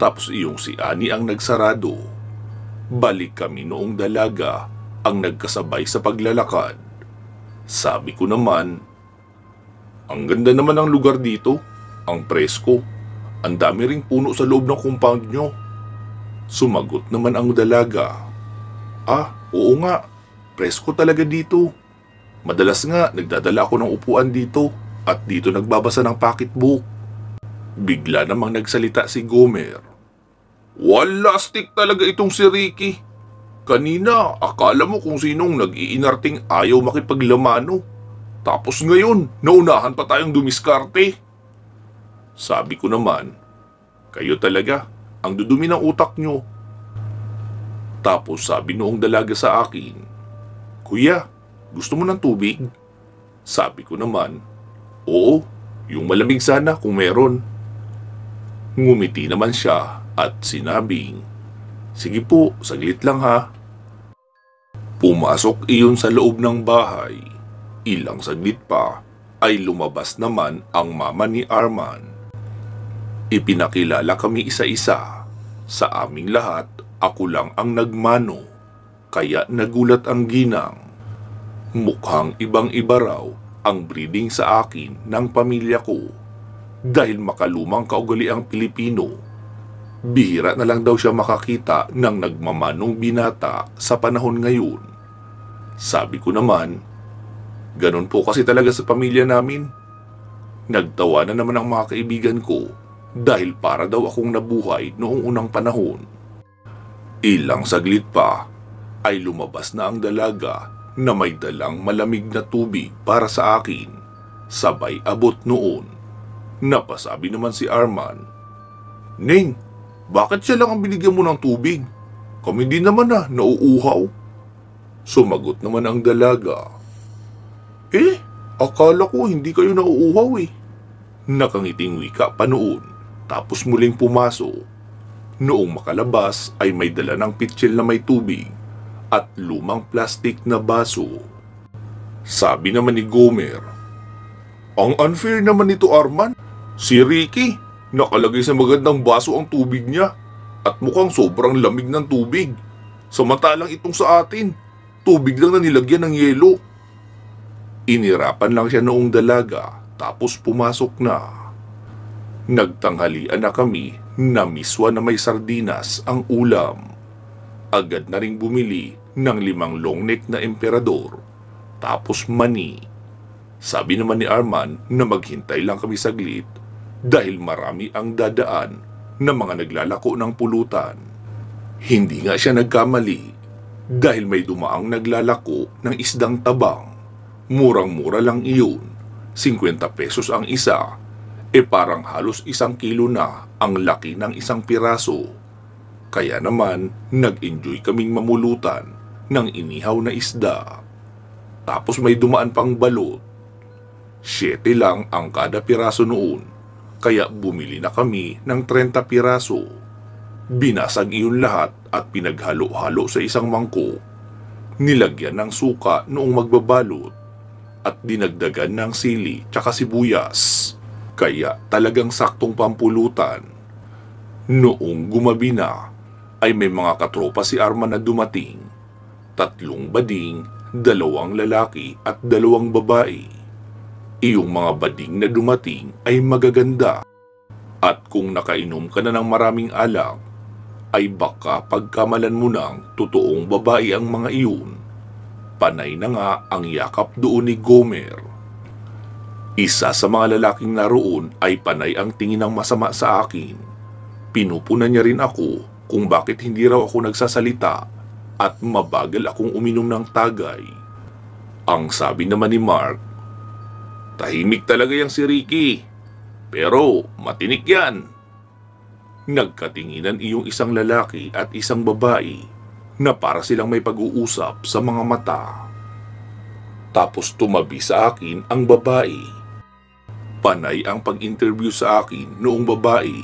tapos iyong si Ani ang nagsarado. Balik kami noong dalaga ang nagkasabay sa paglalakad. Sabi ko naman, "Ang ganda naman ng lugar dito, ang presko. Ang dami ring puno sa loob ng compound nyo." Sumagot naman ang dalaga, "Ah, oo nga, presko talaga dito. Madalas nga nagdadala ako ng upuan dito at dito nagbabasa ng pocketbook." Bigla namang nagsalita si Gomer, "Walastik talaga itong si Ricky. Kanina, akala mo kung sinong nag-iinarting ayaw makipaglamano. Tapos ngayon, naunahan pa tayong dumiskarte. Sabi ko naman, kayo talaga, ang dudumi ng utak nyo. Tapos sabi noong dalaga sa akin, Kuya, gusto mo ng tubig? Sabi ko naman, oo, yung malamig sana kung meron. Ngumiti naman siya at sinabing, sige po, saglit lang ha. Pumasok iyon sa loob ng bahay. Ilang saglit pa ay lumabas naman ang mama ni Arman. Ipinakilala kami isa-isa. Sa aming lahat, ako lang ang nagmano. Kaya nagulat ang ginang. Mukhang ibang-iba raw ang breeding sa akin ng pamilya ko. Dahil makalumang kaugaliang Pilipino. Bihira na lang daw siya makakita ng nagmamanong binata sa panahon ngayon. Sabi ko naman, ganun po kasi talaga sa pamilya namin. Nagtawa na naman ang mga kaibigan ko dahil para daw akong nabuhay noong unang panahon. Ilang saglit pa ay lumabas na ang dalaga na may dalang malamig na tubig para sa akin. Sabay abot noon. Napasabi naman si Arman, Ning, bakit siya lang ang binigyan mo ng tubig? Kami din naman nauuhaw. Sumagot naman ang dalaga, akala ko hindi kayo nauuhaw eh. Nakangiting wika pa noon, tapos muling pumasok. Noong makalabas ay may dala ng pitsil na may tubig at lumang plastik na baso. Sabi naman ni Gomer, ang unfair naman nito Arman. Si Ricky, nakalagay sa magandang baso ang tubig niya at mukhang sobrang lamig ng tubig. Samantalang itong sa atin, tubig lang na nilagyan ng yelo. Inirapan lang siya noong dalaga tapos pumasok na. Nagtanghalian na kami na miswa na may sardinas ang ulam. Agad na ring bumili ng 5 long neck na emperador tapos mani. Sabi naman ni Arman na maghintay lang kami saglit dahil marami ang dadaan na mga naglalako ng pulutan. Hindi nga siya nagkamali dahil may dumaang naglalako ng isdang tabang. Murang-mura lang iyon, 50 pesos ang isa, parang halos 1 kilo na ang laki ng isang piraso. Kaya naman, nag-enjoy kaming mamulutan ng inihaw na isda. Tapos may dumaan pang balot. 7 lang ang kada piraso noon, kaya bumili na kami ng 30 piraso. Binasag iyon lahat at pinaghalo-halo sa isang mangkok. Nilagyan ng suka noong magbabalot at dinagdagan ng sili tsaka sibuyas. Kaya talagang saktong pampulutan. Noong gumabi na, ay may mga katropa si Arman na dumating. 3 bading, 2 lalaki at 2 babae. Iyong mga bading na dumating ay magaganda. At kung nakainom ka na ng maraming alak, ay baka pagkamalan mo ng totoong babae ang mga iyon. Panay na nga ang yakap doon ni Gomer. Isa sa mga lalaking naroon ay panay ang tingin ng masama sa akin. Pinupunan niya rin ako kung bakit hindi raw ako nagsasalita at mabagal akong uminom ng tagay. Ang sabi naman ni Mark, tahimik talaga yang si Ricky, pero matinik yan. Nagkatinginan iyong isang lalaki at isang babae na para silang may pag-uusap sa mga mata. Tapos tumabi sa akin ang babae. Panay ang pag-interview sa akin noong babae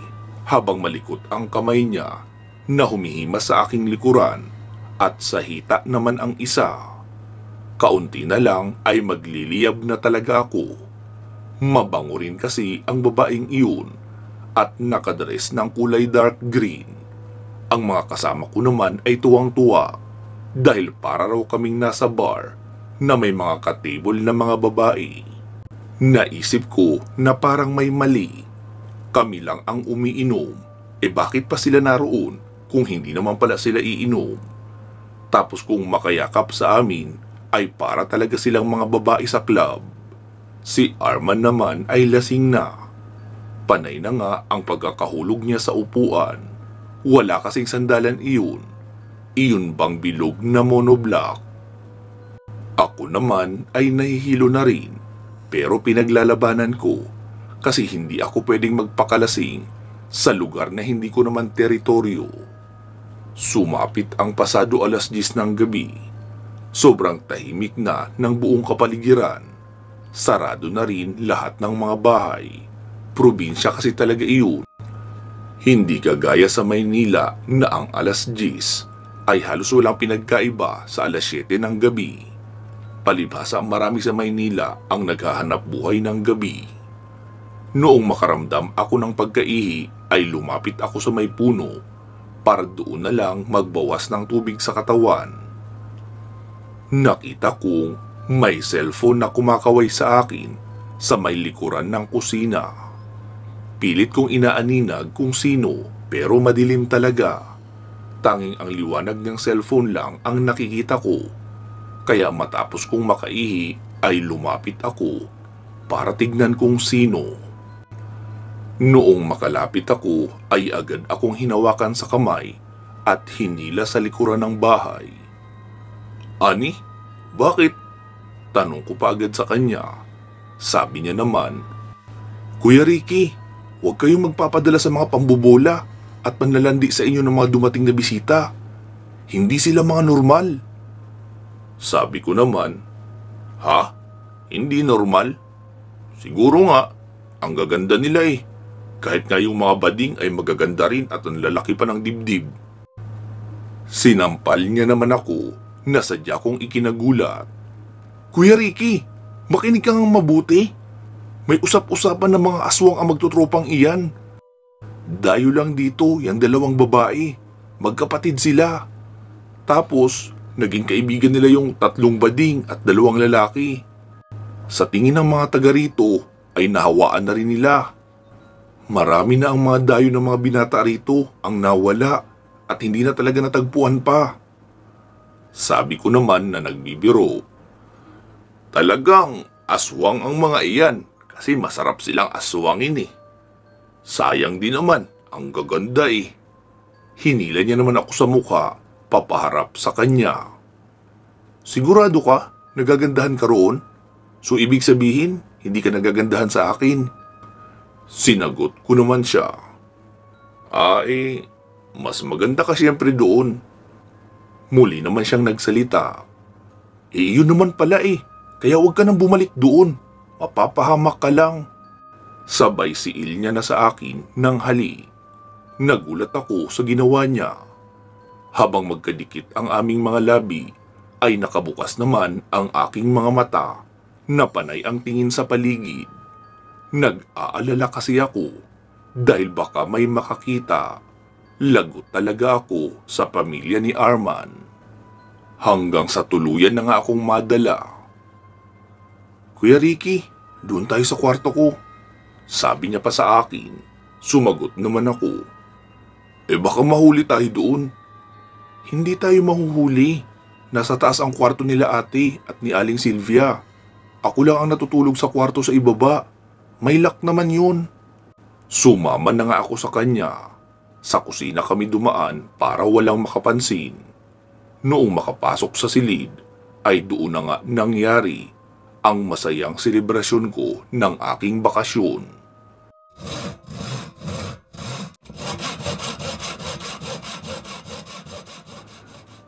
habang malikot ang kamay niya na humihima sa aking likuran at sa hita naman ang isa. Kaunti na lang ay magliliyab na talaga ako. Mabango rin kasi ang babaeng iyon at nakadress ng kulay dark green. Ang mga kasama ko naman ay tuwang-tuwa dahil para raw kaming nasa bar na may mga katable na mga babae. Naisip ko na parang may mali. Kami lang ang umiinom. Bakit pa sila naroon kung hindi naman pala sila iinom? Tapos kung makayakap sa amin ay para talaga silang mga babae sa club. Si Arman naman ay lasing na. Panay na nga ang pagkakahulog niya sa upuan. Wala kasing sandalan iyon. Iyon bang bilog na monoblock? Ako naman ay nahihilo na rin, pero pinaglalabanan ko kasi hindi ako pwedeng magpakalasing sa lugar na hindi ko naman teritoryo. Sumapit ang pasado 10:00 ng gabi. Sobrang tahimik na ng buong kapaligiran. Sarado na rin lahat ng mga bahay. Probinsya kasi talaga iyon. Hindi kagaya sa Maynila na ang 10:00 ay halos walang pinagkaiba sa 7:00 ng gabi. Palibhasa ang marami sa Maynila ang naghahanap buhay ng gabi. Noong makaramdam ako ng pagkaihi ay lumapit ako sa may puno para doon na lang magbawas ng tubig sa katawan. Nakita kong may cellphone na kumakaway sa akin sa may likuran ng kusina. Pilit kong inaaninag kung sino pero madilim talaga. Tanging ang liwanag ng cellphone lang ang nakikita ko. Kaya matapos kong makaihi ay lumapit ako para tignan kung sino. Noong makalapit ako ay agad akong hinawakan sa kamay at hinila sa likuran ng bahay. "Ani? Bakit?" Tanong ko pa agad sa kanya. Sabi niya naman, "Kuya Ricky, huwag kayong magpapadala sa mga pambobola at panlalandi sa inyo ng mga dumating na bisita. Hindi sila mga normal." Sabi ko naman, "Ha? Hindi normal? Siguro nga, ang gaganda nila eh. Kahit nga yung mga bading ay magaganda rin at ang lalaki pa ng dibdib." Sinampal niya naman ako na sadya kong ikinagulat. "Kuya Ricky, makinig kang mabuti. May usap-usapan ng mga aswang ang magtutropang iyan. Dayo lang dito yung dalawang babae. Magkapatid sila. Tapos, naging kaibigan nila yung 3 bading at 2 lalaki. Sa tingin ng mga taga rito ay nahawaan na rin nila. Marami na ang mga dayo ng mga binata rito ang nawala at hindi na talaga natagpuan pa." Sabi ko naman na nagbibiro, "Talagang aswang ang mga iyan kasi masarap silang aswangin eh. Sayang din naman, ang gaganda eh." Hinila niya naman ako sa mukha, papaharap sa kanya. "Sigurado ka? Nagagandahan ka roon? So ibig sabihin, hindi ka nagagandahan sa akin?" Sinagot ko naman siya, mas maganda ka siyempre doon." Muli naman siyang nagsalita, "Yun naman pala eh, kaya huwag ka nang bumalik doon. Mapapahamak ka lang." Sabay siil niya na sa akin ng hali. Nagulat ako sa ginawa niya. Habang magkadikit ang aming mga labi, ay nakabukas naman ang aking mga mata na panay ang tingin sa paligid. Nag-aalala kasi ako dahil baka may makakita. Lagot talaga ako sa pamilya ni Arman. Hanggang sa tuluyan na nga akong madala. "Kuya Ricky, doon tayo sa kwarto ko." Sabi niya pa sa akin. Sumagot naman ako, "Baka mahuli tayo doon." "Hindi tayo mahuhuli. Nasa taas ang kwarto nila ate at ni Aling Sylvia. Ako lang ang natutulog sa kwarto sa ibaba. May lock naman yun." Sumama na nga ako sa kanya. Sa kusina kami dumaan para walang makapansin. Noong makapasok sa silid, ay doon na nga nangyari ang masayang selebrasyon ko ng aking bakasyon.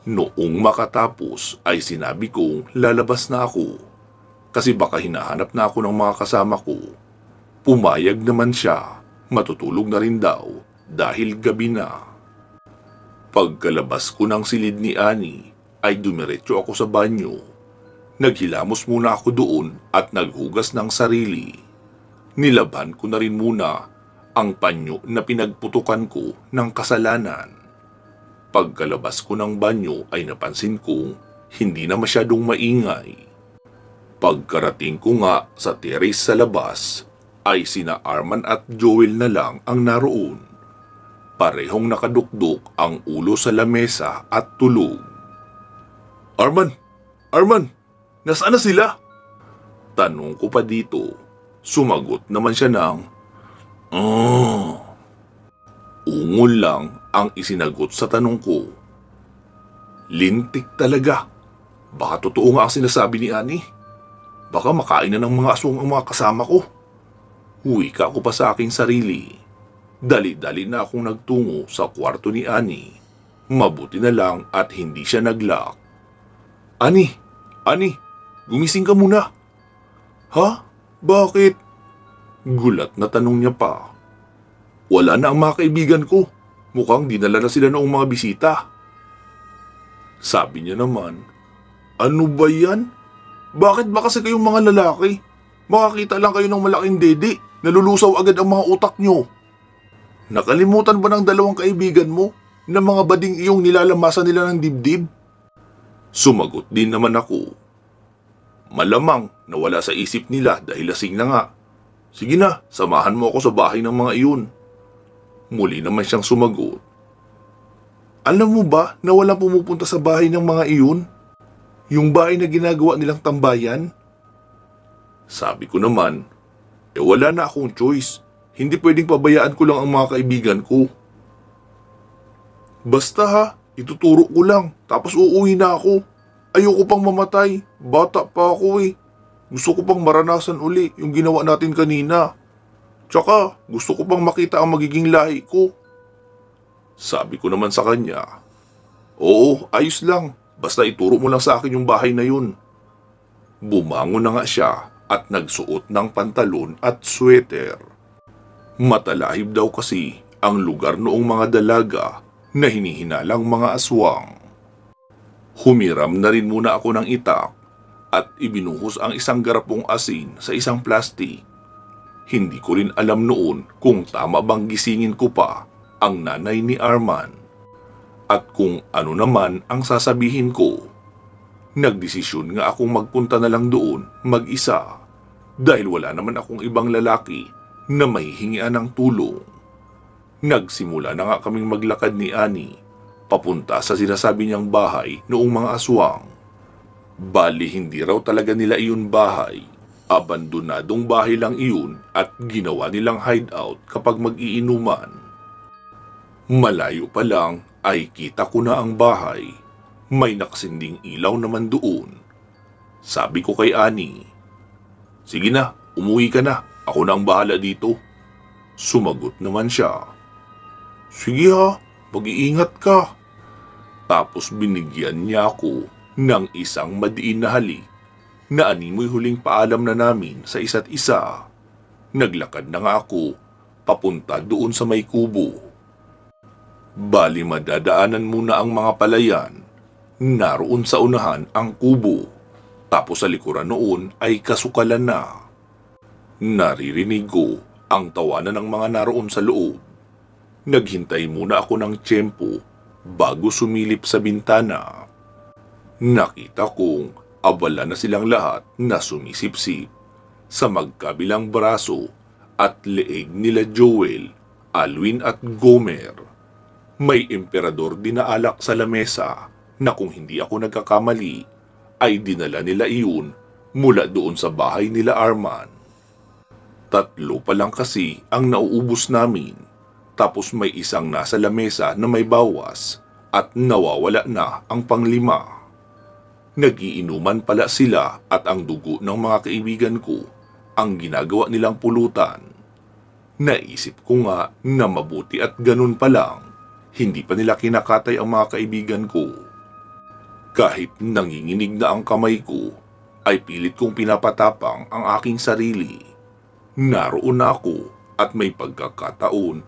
Noong makatapos ay sinabi kong lalabas na ako kasi baka hinahanap na ako ng mga kasama ko. Pumayag naman siya, matutulog na rin daw dahil gabi na. Pagkalabas ko ng silid ni Annie ay dumiretso ako sa banyo. Naghilamos muna ako doon at naghugas ng sarili. Nilaban ko na rin muna ang panyo na pinagputukan ko ng kasalanan. Pagkalabas ko ng banyo ay napansin kong hindi na masyadong maingay. Pagkarating ko nga sa terrace sa labas ay sina Arman at Joel na lang ang naroon. Parehong nakadukdok ang ulo sa lamesa at tulog. "Arman! Arman! Nasaan na sila?" Tanong ko pa dito. Sumagot naman siya ng Ungol lang ang isinagot sa tanong ko. Lintik talaga. Baka totoo nga ang sinasabi ni Ani. Baka makain na ng mga aswang ang mga kasama ko. Wika ko pa sa aking sarili. Dali-dali na akong nagtungo sa kwarto ni Ani. Mabuti na lang at hindi siya nag-lock. Ani! Ani! Gumising ka muna! Ha? Bakit? Gulat na tanong niya pa. Wala na ang mga kaibigan ko. Mukhang dinala na sila noong mga bisita. Sabi niya naman, ano ba yan? Bakit ba kasi kayong mga lalaki? Makakita lang kayo ng malaking dede, nalulusaw agad ang mga utak nyo. Nakalimutan ba ng dalawang kaibigan mo na mga bading iyong nilalamasan nila ng dibdib? Sumagot din naman ako. Malamang nawala sa isip nila dahil lasing na nga. Sige na, samahan mo ako sa bahay ng mga iyon. Muli naman siyang sumagot. Alam mo ba na walang pumupunta sa bahay ng mga iyon? Yung bahay na ginagawa nilang tambayan? Sabi ko naman, wala na akong choice. Hindi pwedeng pabayaan ko lang ang mga kaibigan ko. Basta ha, ituturo ko lang, tapos uuwi na ako. Ayoko pang mamatay, bata pa ako eh. Gusto ko pang maranasan uli yung ginawa natin kanina. Tsaka, gusto ko pang makita ang magiging lahi ko. Sabi ko naman sa kanya, oo, ayos lang. Basta ituro mo lang sa akin yung bahay na yun. Bumangon na nga siya at nagsuot ng pantalon at sweater. Matalahib daw kasi ang lugar noong mga dalaga na hinihinalang mga aswang. Humiram na rin muna ako ng itak at ibinuhos ang isang garapong asin sa isang plastik. Hindi ko rin alam noon kung tama bang gisingin ko pa ang nanay ni Arman at kung ano naman ang sasabihin ko. Nagdesisyon nga akong magpunta na lang doon mag-isa dahil wala naman akong ibang lalaki na mahihingian ng tulong. Nagsimula na nga kaming maglakad ni Ani papunta sa sinasabi niyang bahay noong mga aswang. Bali hindi raw talaga nila iyon bahay. Abandonadong bahay lang iyon at ginawa nilang hideout kapag mag-iinuman. Malayo pa lang ay kita ko na ang bahay. May nakasinding ilaw naman doon. Sabi ko kay Ani, sige na, umuwi ka na. Ako na ang bahala dito. Sumagot naman siya. Sige ha, mag-iingat ka. Tapos binigyan niya ako ng isang madiin na halik na animoy huling paalam na namin sa isa't isa. Naglakad na nga ako papunta doon sa may kubo. Bali madadaanan muna ang mga palayan. Naroon sa unahan ang kubo. Tapos sa likuran noon ay kasukalan na. Naririnig ko ang tawanan ng mga naroon sa loob. Naghintay muna ako ng tiyempo bago sumilip sa bintana. Nakita kong abala na silang lahat na sumisipsip sa magkabilang braso at leeg nila Joel, Alwin at Gomer. May emperador din na alak sa lamesa na kung hindi ako nagkakamali ay dinala nila iyon mula doon sa bahay nila Arman. 3 pa lang kasi ang nauubos namin, tapos may isang nasa lamesa na may bawas at nawawala na ang pang-5. Nagiinuman pala sila at ang dugo ng mga kaibigan ko ang ginagawa nilang pulutan. Naisip ko nga na mabuti at ganun pa lang, hindi pa nila kinakatay ang mga kaibigan ko. Kahit nanginginig na ang kamay ko, ay pilit kong pinapatapang ang aking sarili. Naroon na ako at may pagkakataon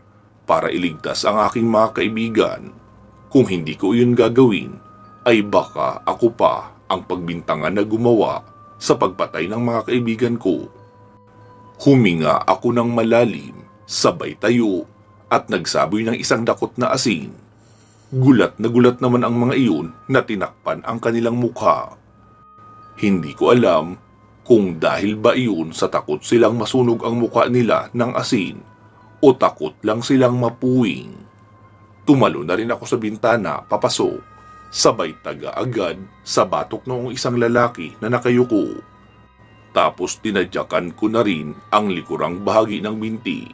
para iligtas ang aking mga kaibigan. Kung hindi ko yun gagawin, ay baka ako pa ang pagbintangan na gumawa sa pagpatay ng mga kaibigan ko. Huminga ako ng malalim, sabay tayo at nagsaboy ng isang dakot na asin. Gulat naman ang mga iyon na tinakpan ang kanilang mukha. Hindi ko alam kung dahil ba iyon sa takot silang masunog ang mukha nila ng asin o takot lang silang mapuwing. Tumalo na rin ako sa bintana papasok, sabay taga agad sa batok noong isang lalaki na nakayuko. Tapos tinadyakan ko na rin ang likurang bahagi ng binti.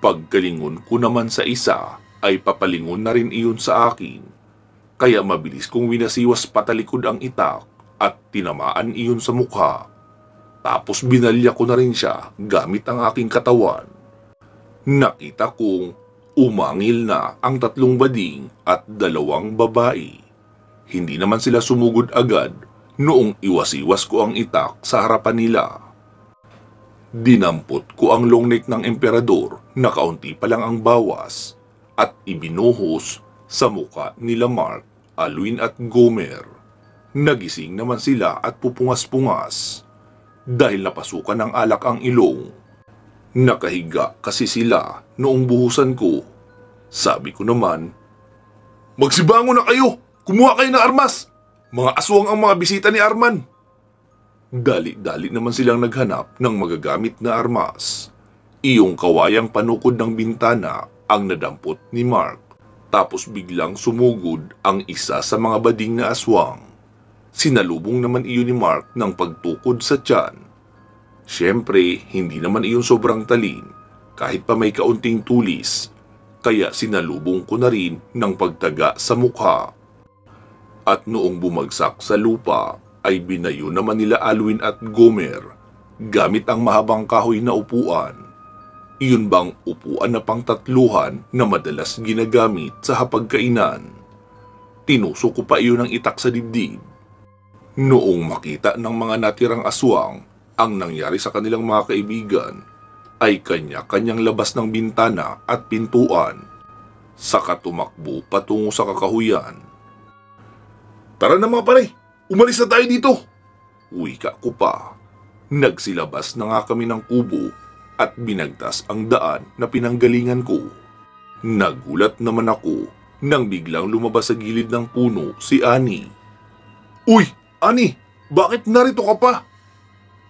Pagkalingon ko naman sa isa ay papalingon na rin iyon sa akin. Kaya mabilis kong winasiwas patalikod ang itak at tinamaan iyon sa mukha. Tapos binalya ko na rin siya gamit ang aking katawan. Nakita kong umangil na ang 3 bading at 2 babae. Hindi naman sila sumugod agad noong iwas-iwas ko ang itak sa harapan nila. Dinampot ko ang long neck ng emperador na kaunti pa lang ang bawas at ibinuhos sa muka nila Mark, Alwin at Gomer. Nagising naman sila at pupungas-pungas dahil napasukan ng alak ang ilong. Nakahiga kasi sila noong buhusan ko. Sabi ko naman, "Magsibango na kayo! Kumuha kayo ng armas! Mga aswang ang mga bisita ni Arman!" Dali-dali naman silang naghanap ng magagamit na armas. Iyong kawayang panukod ng bintana ang nadampot ni Mark. Tapos biglang sumugod ang isa sa mga bading na aswang. Sinalubong naman iyon ni Mark ng pagtukod sa tiyan. Siyempre, hindi naman iyon sobrang talin kahit pa may kaunting tulis. Kaya sinalubong ko na rin ng pagtaga sa mukha. At noong bumagsak sa lupa, ay binayo naman nila Alwin at Gomer gamit ang mahabang kahoy na upuan. Iyon bang upuan na pangtatluhan na madalas ginagamit sa hapagkainan. Tinusok ko pa iyon ng itak sa dibdib. Noong makita ng mga natirang aswang ang nangyari sa kanilang mga kaibigan, ay kanya-kanyang labas ng bintana at pintuan. Saka tumakbo patungo sa kakahuyan. "Tara na mga pare! Umalis na tayo dito!" Wika ko pa. Nagsilabas na nga kami ng kubo at binagtas ang daan na pinanggalingan ko. Nagulat naman ako nang biglang lumabas sa gilid ng puno si Annie. "Uy, Annie! Bakit narito ka pa?"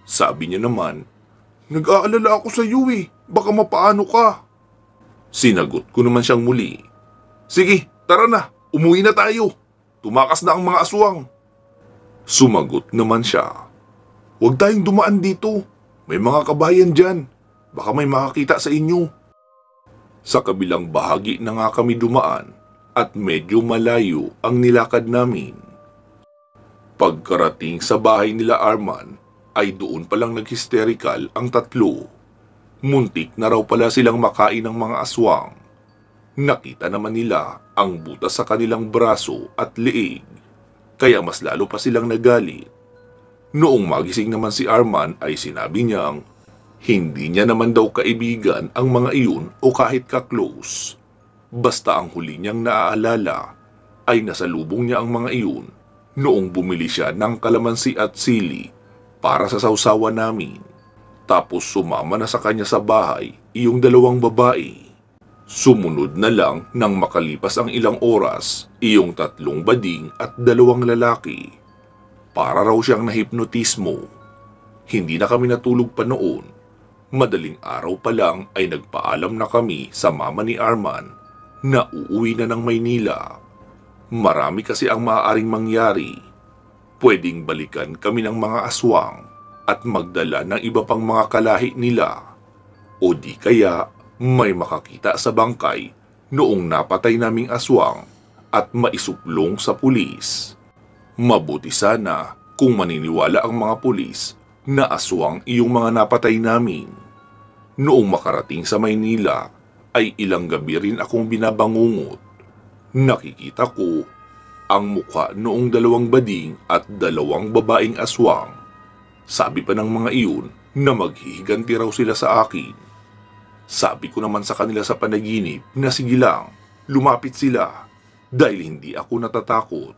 Sabi niya naman, "Nag-aalala ako sa iyo eh. Baka mapaano ka." Sinagot ko naman siyang muli, "Sige, tara na. Umuwi na tayo. Tumakas na ang mga aswang." Sumagot naman siya, "Huwag tayong dumaan dito. May mga kabayan dyan. Baka may makakita sa inyo." Sa kabilang bahagi na nga kami dumaan at medyo malayo ang nilakad namin. Pagkarating sa bahay nila Arman, ay doon palang nag-hysterical ang 3. Muntik na raw pala silang makain ng mga aswang. Nakita naman nila ang butas sa kanilang braso at leeg, kaya mas lalo pa silang nagalit. Noong magising naman si Arman ay sinabi niyang hindi niya naman daw kaibigan ang mga iyon o kahit ka-close. Basta ang huli niyang naaalala ay nasalubong niya ang mga iyon noong bumili siya ng kalamansi at sili para sa sawsawan namin. Tapos sumama na sa kanya sa bahay iyong 2 babae. Sumunod na lang nang makalipas ang ilang oras, iyong 3 bading at 2 lalaki. Para raw siyang nahipnotismo. Hindi na kami natulog pa noon. Madaling araw pa lang ay nagpaalam na kami sa mama ni Arman na uuwi na ng Maynila. Marami kasi ang maaaring mangyari. Pwedeng balikan kami ng mga aswang at magdala ng iba pang mga kalahi nila. O di kaya may makakita sa bangkay noong napatay naming aswang at maisuplong sa pulis. Mabuti sana kung maniniwala ang mga pulis na aswang iyong mga napatay namin. Noong makarating sa Maynila ay ilang gabi rin akong binabangungot. Nakikita ko ang mukha noong 2 bading at 2 babaeng aswang. Sabi pa ng mga iyon na maghihiganti raw sila sa akin. Sabi ko naman sa kanila sa panaginip na sige lang, lumapit sila dahil hindi ako natatakot.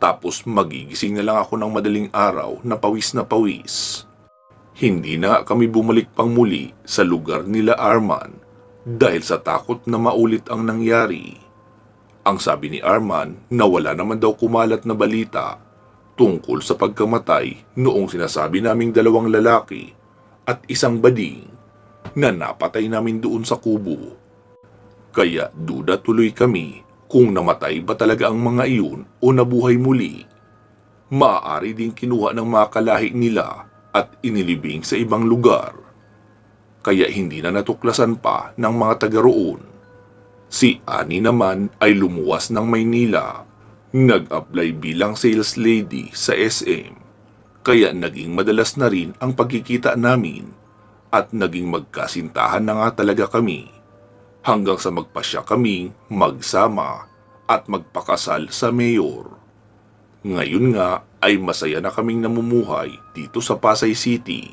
Tapos magigising na lang ako ng madaling araw na pawis. Hindi na kami bumalik pang muli sa lugar nila Arman dahil sa takot na maulit ang nangyari. Ang sabi ni Arman na wala naman daw kumalat na balita tungkol sa pagkamatay noong sinasabi naming 2 lalaki at 1 bading na napatay namin doon sa kubo. Kaya duda tuloy kami kung namatay ba talaga ang mga iyon o nabuhay muli. Maaari ding kinuha ng mga kalahi nila at inilibing sa ibang lugar. Kaya hindi na natuklasan pa ng mga taga roon. Si Annie naman ay lumuwas ng Maynila Nag-apply bilang sales lady sa SM, kaya naging madalas na rin ang pagkikita namin at naging magkasintahan na nga talaga kami hanggang sa magpasya kaming magsama at magpakasal sa mayor. Ngayon nga ay masaya na kaming namumuhay dito sa Pasay City.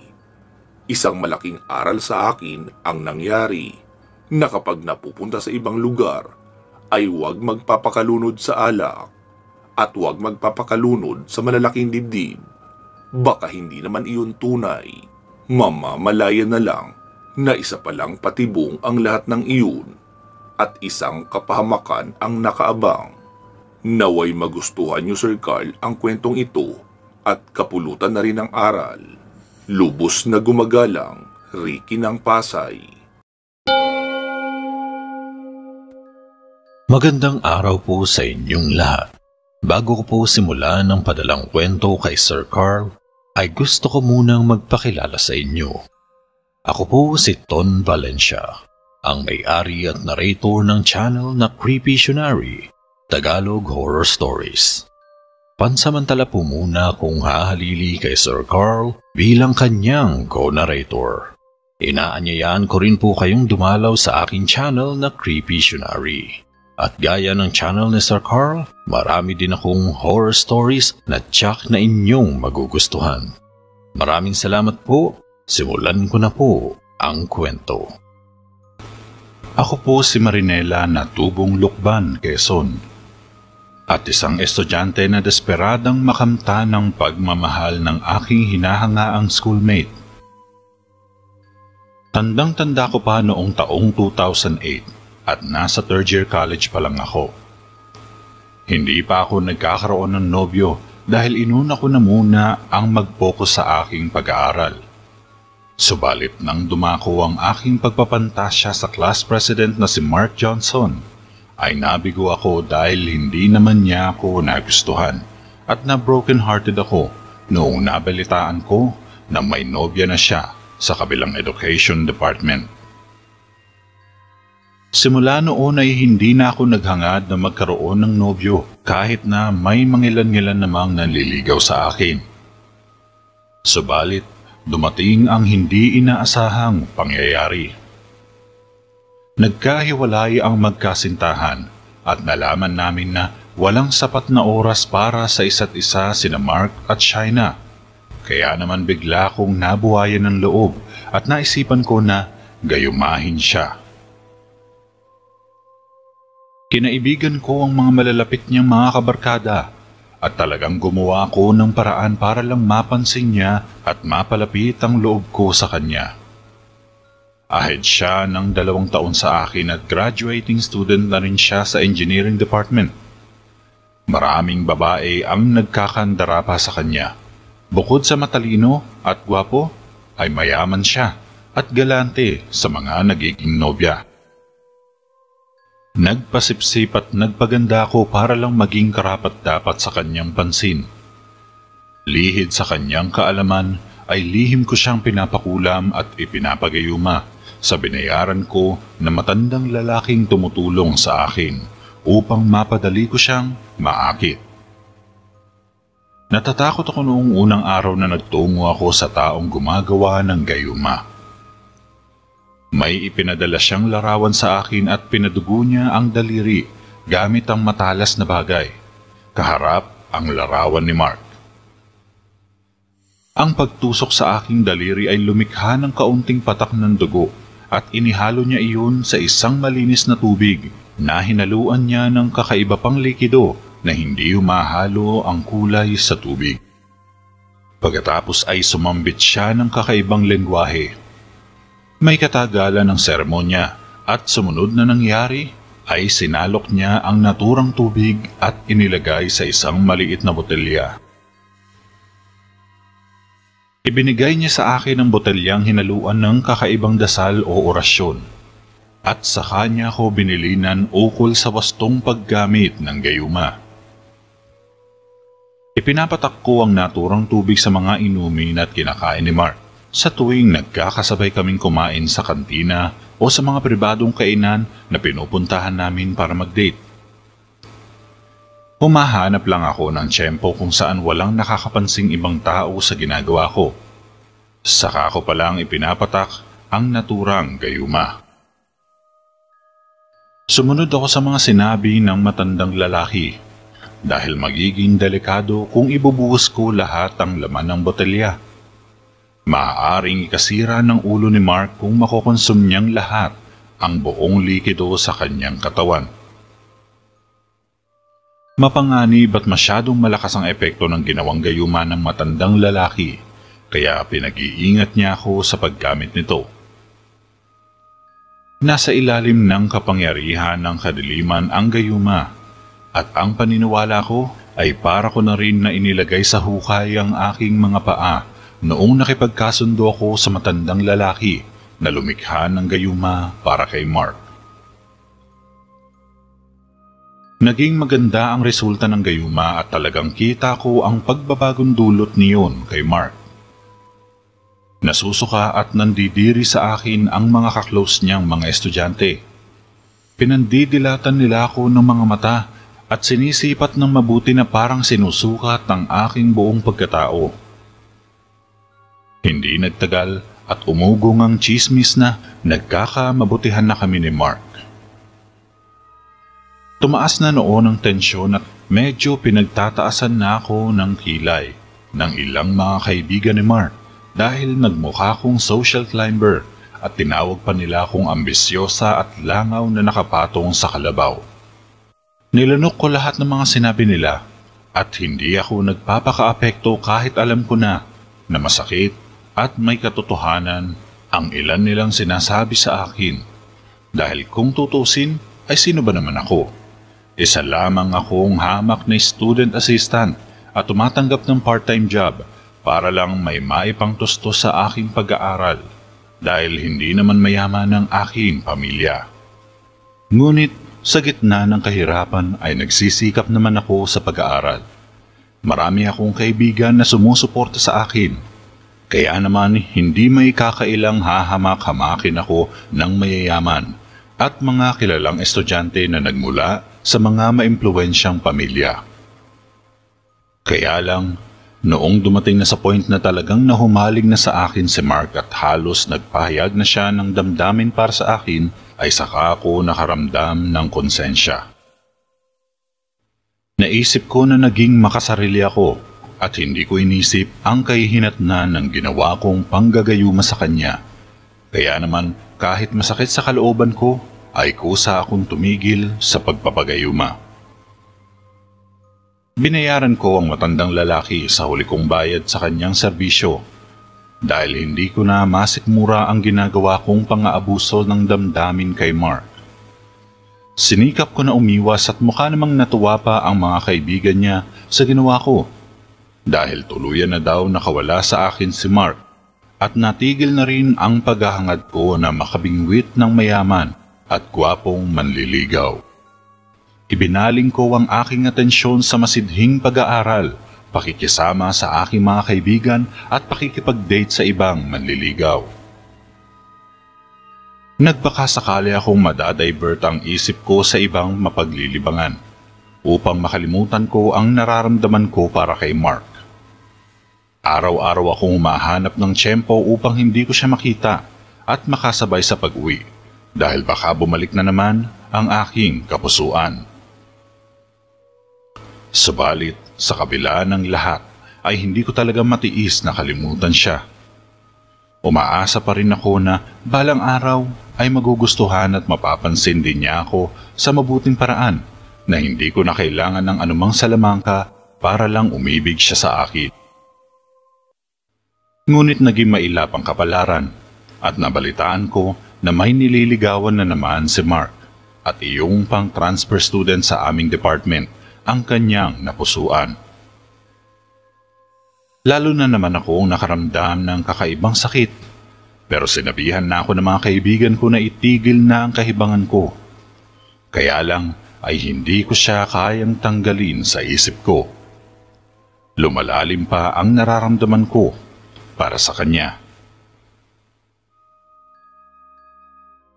Isang malaking aral sa akin ang nangyari na kapag napupunta sa ibang lugar ay huwag magpapakalunod sa alak at huwag magpapakalunod sa malalaking dibdib. Baka hindi naman iyon tunay. Mamamalaya na lang na isa palang patibong ang lahat ng iyon at isang kapahamakan ang nakaabang. Naway magustuhan niyo, Sir Carl, ang kwentong ito at kapulutan na rin ang aral. Lubos na gumagalang, Ricky ng Pasay. Magandang araw po sa inyong lahat. Bago ko po simulan ang padalang kwento kay Sir Carl, ay gusto ko munang magpakilala sa inyo. Ako po si Ton Valencia, ang may-ari at narrator ng channel na Creepytionary, Tagalog Horror Stories. Pansamantala po muna kung hahalili kay Sir Carl bilang kanyang co-narrator. Inaanyayaan ko rin po kayong dumalaw sa aking channel na Creepytionary. At gaya ng channel ni Sir Carl, marami din akong horror stories na tiyak na inyong magugustuhan. Maraming salamat po. Simulan ko na po ang kwento. Ako po si Marinela na tubong Lukban, Quezon. At isang estudyante na desperadang makamta ng pagmamahal ng aking hinahangaang schoolmate. Tandang-tanda ko pa noong taong 2008. At nasa third year college pa lang ako. Hindi pa ako nagkakaroon ng nobyo dahil inuna ko na muna ang mag-focus sa aking pag-aaral. Subalit nang dumako ang aking pagpapantasya sa class president na si Mark Johnson, ay nabigo ako dahil hindi naman niya ako nagustuhan at na broken-hearted ako noong nabalitaan ko na may nobya na siya sa kabilang education department. Simula noon ay hindi na ako naghangad na magkaroon ng nobyo kahit na may mangilan-ngilan namang nanliligaw sa akin. Subalit, dumating ang hindi inaasahang pangyayari. Nagkahiwalay ang magkasintahan at nalaman namin na walang sapat na oras para sa isa't isa sina Mark at Shaina. Kaya naman bigla akong nabuhayan ng loob at naisipan ko na gayumahin siya. Kinaibigan ko ang mga malalapit niyang mga kabarkada at talagang gumawa ko ng paraan para lang mapansin niya at mapalapit ang loob ko sa kanya. Ahead siya ng 2 taon sa akin at graduating student na rin siya sa engineering department. Maraming babae ang nagkakandara pa sa kanya. Bukod sa matalino at gwapo, ay mayaman siya at galante sa mga nagiging nobya. Nagpasipsip at nagpaganda ako para lang maging karapat-dapat sa kanyang pansin. Lihid sa kanyang kaalaman ay lihim ko siyang pinapakulam at ipinapagayuma sa binayaran ko na matandang lalaking tumutulong sa akin upang mapadali ko siyang maakit. Natatakot ako noong unang araw na nagtungo ako sa taong gumagawa ng gayuma. May ipinadala siyang larawan sa akin at pinadugo niya ang daliri gamit ang matalas na bagay. Kaharap ang larawan ni Mark. Ang pagtusok sa aking daliri ay lumikha ng kaunting patak ng dugo at inihalo niya iyon sa isang malinis na tubig na hinaluan niya ng kakaiba pang likido na hindi humahalo ang kulay sa tubig. Pagkatapos ay sumambit siya ng kakaibang lengguwahe. May katagalan ng seremonya at sumunod na nangyari ay sinalok niya ang naturang tubig at inilagay sa isang maliit na botelya. Ibinigay niya sa akin ang botelyang hinaluan ng kakaibang dasal o orasyon at saka niya ako binilinan ukol sa wastong paggamit ng gayuma. Ipinapatak ko ang naturang tubig sa mga inumin at kinakain ni Mark. Sa tuwing nagkakasabay kaming kumain sa kantina o sa mga pribadong kainan na pinupuntahan namin para mag-date. Humahanap lang ako ng tiyempo kung saan walang nakakapansing ibang tao sa ginagawa ko. Saka ko palang ipinapatak ang naturang gayuma. Sumunod ako sa mga sinabi ng matandang lalaki dahil magiging delikado kung ibubuhos ko lahat ang laman ng botelya. Maaaring ikasira ng ulo ni Mark kung makokonsum niyang lahat ang buong likido sa kanyang katawan. Mapanganib at masyadong malakas ang epekto ng ginawang gayuma ng matandang lalaki, kaya pinag-iingat niya ako sa paggamit nito. Nasa ilalim ng kapangyarihan ng kadiliman ang gayuma, at ang paniniwala ko ay para ko na rin na inilagay sa hukay ang aking mga paa noong nakipagkasundo ako sa matandang lalaki na lumikha ng gayuma para kay Mark. Naging maganda ang resulta ng gayuma at talagang kita ko ang pagbabagong dulot niyon kay Mark. Nasusuka at nandidiri sa akin ang mga kaklose niyang mga estudyante. Pinandidilatan nila ako ng mga mata at sinisipat ng mabuti na parang sinusukat ang aking buong pagkatao. Hindi nagtagal at umugong ang chismis na nagkakamabutihan na kami ni Mark. Tumaas na noon ang tensyon at medyo pinagtataasan na ako ng kilay ng ilang mga kaibigan ni Mark dahil nagmukha kong social climber at tinawag pa nila akong ambisyosa at langaw na nakapatong sa kalabaw. Nilanok ko lahat ng mga sinabi nila at hindi ako nagpapakaapekto kahit alam ko na masakit at may katotohanan ang ilan nilang sinasabi sa akin. Dahil kung tutusin ay sino ba naman ako? Isa lamang akong hamak na student assistant at tumatanggap ng part-time job para lang may maipangtusto sa aking pag-aaral dahil hindi naman mayaman ang aking pamilya. Ngunit sa gitna ng kahirapan ay nagsisikap naman ako sa pag-aaral. Marami akong kaibigan na sumusuporta sa akin. Kaya naman hindi may kakailang hahamak-hamakin ako ng mayayaman at mga kilalang estudyante na nagmula sa mga maimpluwensyang pamilya. Kaya lang, noong dumating na sa point na talagang nahumaling na sa akin si Mark at halos nagpahayag na siya ng damdamin para sa akin, ay saka ako nakaramdam ng konsensya. Naisip ko na naging makasarili ako at hindi ko inisip ang kahihinatnan ng ginawa kong panggagayuma sa kanya. Kaya naman kahit masakit sa kalooban ko, ay kusa akong tumigil sa pagpapagayuma. Binayaran ko ang matandang lalaki sa huli kong bayad sa kanyang serbisyo dahil hindi ko na masikmura ang ginagawa kong pang-aabuso ng damdamin kay Mark. Sinikap ko na umiwas at mukha namang natuwa pa ang mga kaibigan niya sa ginawa ko dahil tuluyan na daw nakawala sa akin si Mark at natigil na rin ang paghahangad ko na makabingwit ng mayaman at gwapong manliligaw. Ibinaling ko ang aking atensyon sa masidhing pag-aaral, pakikisama sa aking mga kaibigan at pakikipag-date sa ibang manliligaw. Nagbakasakali akong madadivert ang isip ko sa ibang mapaglilibangan upang makalimutan ko ang nararamdaman ko para kay Mark. Araw-araw akong humahanap ng tiyempo upang hindi ko siya makita at makasabay sa pag-uwi dahil baka bumalik na naman ang aking kapusuan. Subalit, sa kabila ng lahat, ay hindi ko talaga matiis na kalimutan siya. Umaasa pa rin ako na balang araw ay magugustuhan at mapapansin din niya ako sa mabuting paraan na hindi ko na kailangan ng anumang salamangka para lang umibig siya sa akin. Ngunit naging mailap ang kapalaran at nabalitaan ko na may nililigawan na naman si Mark at iyong pang-transfer student sa aming department ang kanyang napusuan. Lalo na naman akong nakaramdam ng kakaibang sakit, pero sinabihan na ako ng mga kaibigan ko na itigil na ang kahibangan ko. Kaya lang ay hindi ko siya kayang tanggalin sa isip ko. Lumalalim pa ang nararamdaman ko para sa kanya.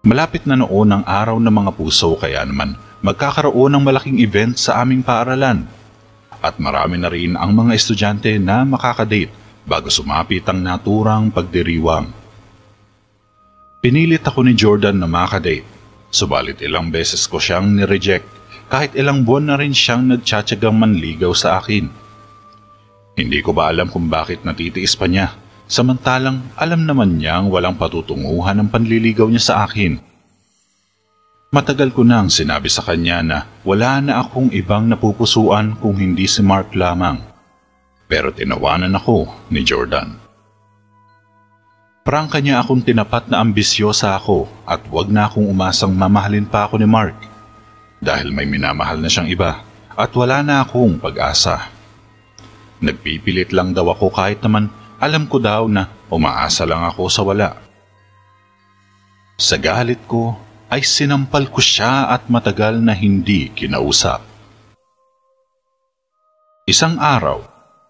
Malapit na noon ang araw ng mga puso kaya naman magkakaroon ng malaking event sa aming paaralan. At marami na rin ang mga estudyante na makakadate bago sumapit ang naturang pagdiriwang. Pinilit ako ni Jordan na makadate, subalit ilang beses ko siyang nireject kahit ilang buwan na rin siyang nagtsatsagang manligaw sa akin. Hindi ko ba alam kung bakit natitiis pa niya, samantalang alam naman niyang walang patutunguhan ang panliligaw niya sa akin. Matagal ko nang sinabi sa kanya na wala na akong ibang napupusuan kung hindi si Mark lamang. Pero tinawanan ako ni Jordan. Prangka niya akong tinapat na ambisyosa ako at wag na akong umasang mamahalin pa ako ni Mark dahil may minamahal na siyang iba at wala na akong pag-asa. Nagpipilit lang daw ako kahit naman alam ko daw na umaasa lang ako sa wala. Sa galit ko ay sinampal ko siya at matagal na hindi kinausap. Isang araw,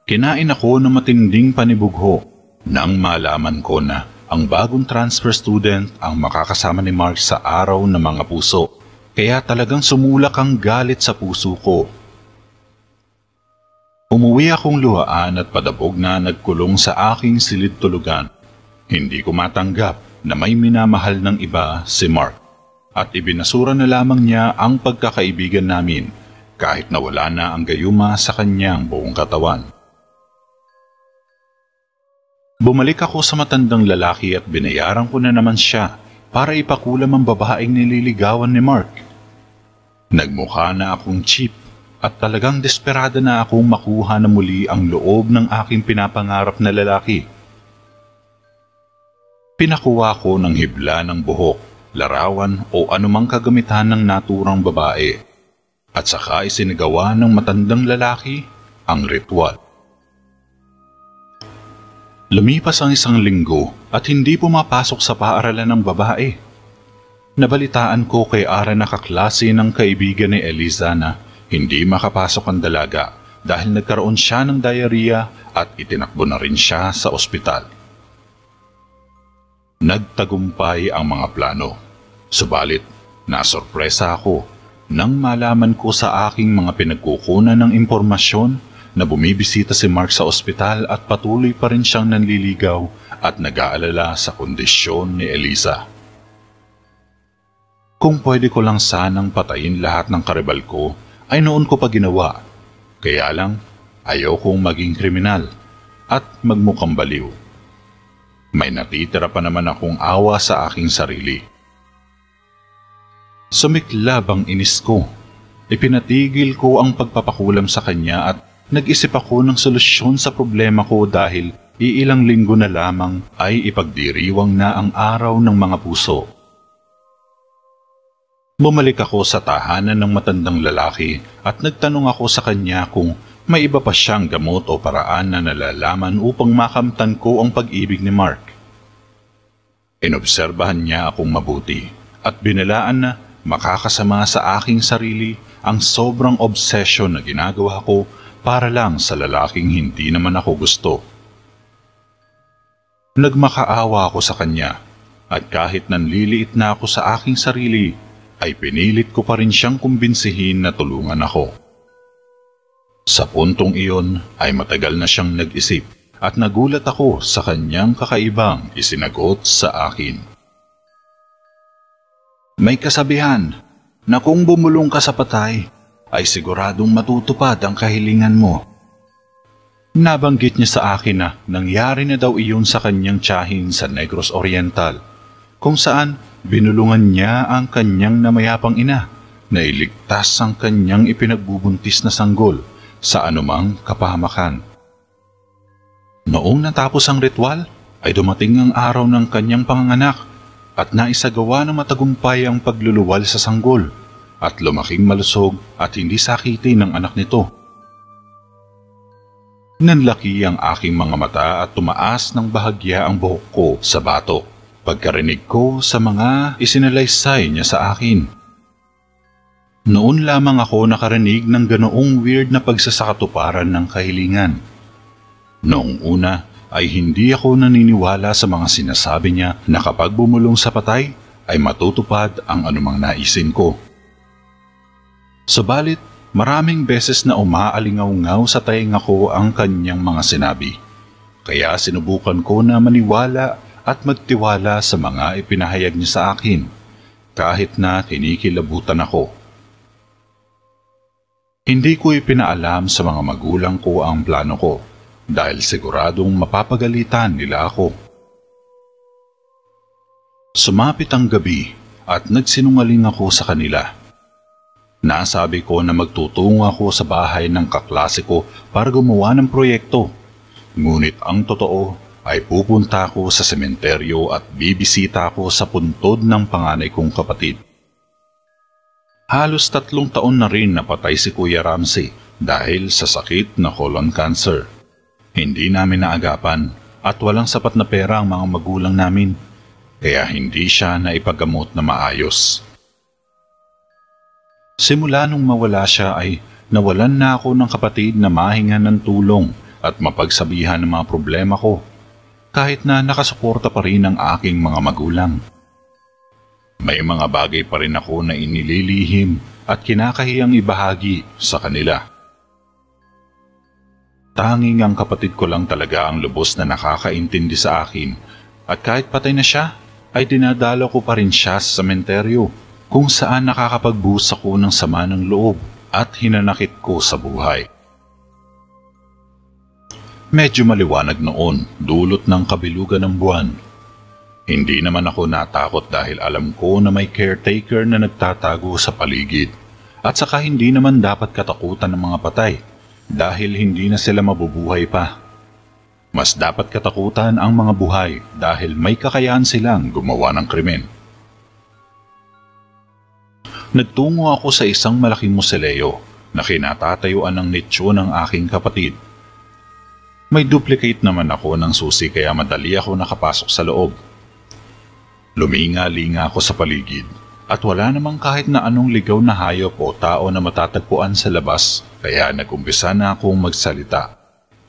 kinain ako ng matinding panibugho nang malaman ko na ang bagong transfer student ang makakasama ni Mark sa araw ng mga puso. Kaya talagang sumulak ang galit sa puso ko. Umuwi akong luhaan at padabog na nagkulong sa aking silid-tulugan. Hindi ko matanggap na may minamahal ng iba si Mark at ibinasura na lamang niya ang pagkakaibigan namin kahit na wala na ang gayuma sa kanyang buong katawan. Bumalik ako sa matandang lalaki at binayaran ko na naman siya para ipakulam ang babaeng nililigawan ni Mark. Nagmukha na akong cheap at talagang desperada na akong makuha na muli ang loob ng aking pinapangarap na lalaki. Pinakuha ko ng hibla ng buhok, larawan o anumang kagamitan ng naturang babae at saka isinagawa ng matandang lalaki ang ritual. Lumipas ang isang linggo at hindi pumapasok sa paaralan ng babae. Nabalitaan ko kay Ara na kaklase ng kaibigan ni Eliza na hindi makapasok ang dalaga dahil nagkaroon siya ng diarrhea at itinakbo na rin siya sa ospital. Nagtagumpay ang mga plano, subalit nasorpresa ako nang malaman ko sa aking mga pinagkukunan ng impormasyon na bumibisita si Mark sa ospital at patuloy pa rin siyang nanliligaw at nag-aalala sa kondisyon ni Eliza. Kung pwede ko lang sanang patayin lahat ng karibal ko, ay noon ko pa ginawa. Kaya lang, ayokong maging kriminal at magmukhang baliw. May natitira pa naman akong awa sa aking sarili. Sumiklab ang inis ko. Ipinatigil ko ang pagpapakulam sa kanya at nag-isip ako ng solusyon sa problema ko dahil iilang linggo na lamang ay ipagdiriwang na ang araw ng mga puso. Bumalik ako sa tahanan ng matandang lalaki at nagtanong ako sa kanya kung may iba pa siyang gamot o paraan na nalalaman upang makamtan ko ang pag-ibig ni Mark. Inobserbahan niya akong mabuti at binalaan na makakasama sa aking sarili ang sobrang obsession na ginagawa ko para lang sa lalaking hindi naman ako gusto. Nagmakaawa ako sa kanya at kahit nanliliit na ako sa aking sarili, ay pinilit ko pa rin siyang kumbinsihin na tulungan ako. Sa puntong iyon ay matagal na siyang nag-isip at nagulat ako sa kanyang kakaibang isinagot sa akin. May kasabihan na kung bumulong ka sa patay, ay siguradong matutupad ang kahilingan mo. Nabanggit niya sa akin na nangyari na daw iyon sa kanyang tiyahin sa Negros Oriental, kung saan binulungan niya ang kanyang namayapang ina na iligtas ang kanyang ipinagbubuntis na sanggol sa anumang kapahamakan. Noong natapos ang ritual, ay dumating ang araw ng kanyang panganganak at naisagawa ng matagumpay ang pagluluwal sa sanggol at lumaking malusog at hindi sakiti ng anak nito. Nanlaki ang aking mga mata at tumaas ng bahagya ang buhok ko sa batok pagkarinig ko sa mga isinalaysay niya sa akin. Noon lamang ako nakarinig ng ganoong weird na pagsasakatuparan ng kahilingan. Noong una ay hindi ako naniniwala sa mga sinasabi niya na kapag bumulong sa patay ay matutupad ang anumang naisin ko. Subalit, maraming beses na umaalingaw-ngaw sa tainga ko ang kanyang mga sinabi. Kaya sinubukan ko na maniwala at magtiwala sa mga ipinahayag niya sa akin, kahit na kinikilabutan ako. Hindi ko ipinaalam sa mga magulang ko ang plano ko dahil siguradong mapapagalitan nila ako. Sumapit ang gabi at nagsinungaling ako sa kanila. Nasabi ko na magtutungo ako sa bahay ng kaklase ko para gumawa ng proyekto. Ngunit ang totoo ay pupunta ako sa sementeryo at bibisita ako sa puntod ng panganay kong kapatid. Halos 3 taon na rin napatay si Kuya Ramsey dahil sa sakit na colon cancer. Hindi namin naagapan at walang sapat na pera ang mga magulang namin, kaya hindi siya naipagamot na maayos. Simula nung mawala siya ay nawalan na ako ng kapatid na mahingan ng tulong at mapagsabihan ng mga problema ko, kahit na nakasuporta pa rin ang aking mga magulang. May mga bagay pa rin ako na inililihim at kinakahiyang ibahagi sa kanila. Tanging ang kapatid ko lang talaga ang lubos na nakakaintindi sa akin, at kahit patay na siya, ay dinadalo ko pa rin siya sa sementeryo kung saan nakakapagbuhos ako ng sama ng loob at hinanakit ko sa buhay. Medyo maliwanag noon, dulot ng kabilugan ng buwan. Hindi naman ako natakot dahil alam ko na may caretaker na nagtatago sa paligid, at saka hindi naman dapat katakutan ng mga patay dahil hindi na sila mabubuhay pa. Mas dapat katakutan ang mga buhay dahil may kakayahan silang gumawa ng krimen. Nagtungo ako sa isang malaking moseleo na kinatatayuan ng nitsyo ng aking kapatid. May duplicate naman ako ng susi kaya madali ako nakapasok sa loob. Luminga-linga ako sa paligid at wala namang kahit na anong ligaw na hayop o tao na matatagpuan sa labas, kaya nagumpisa na akong magsalita.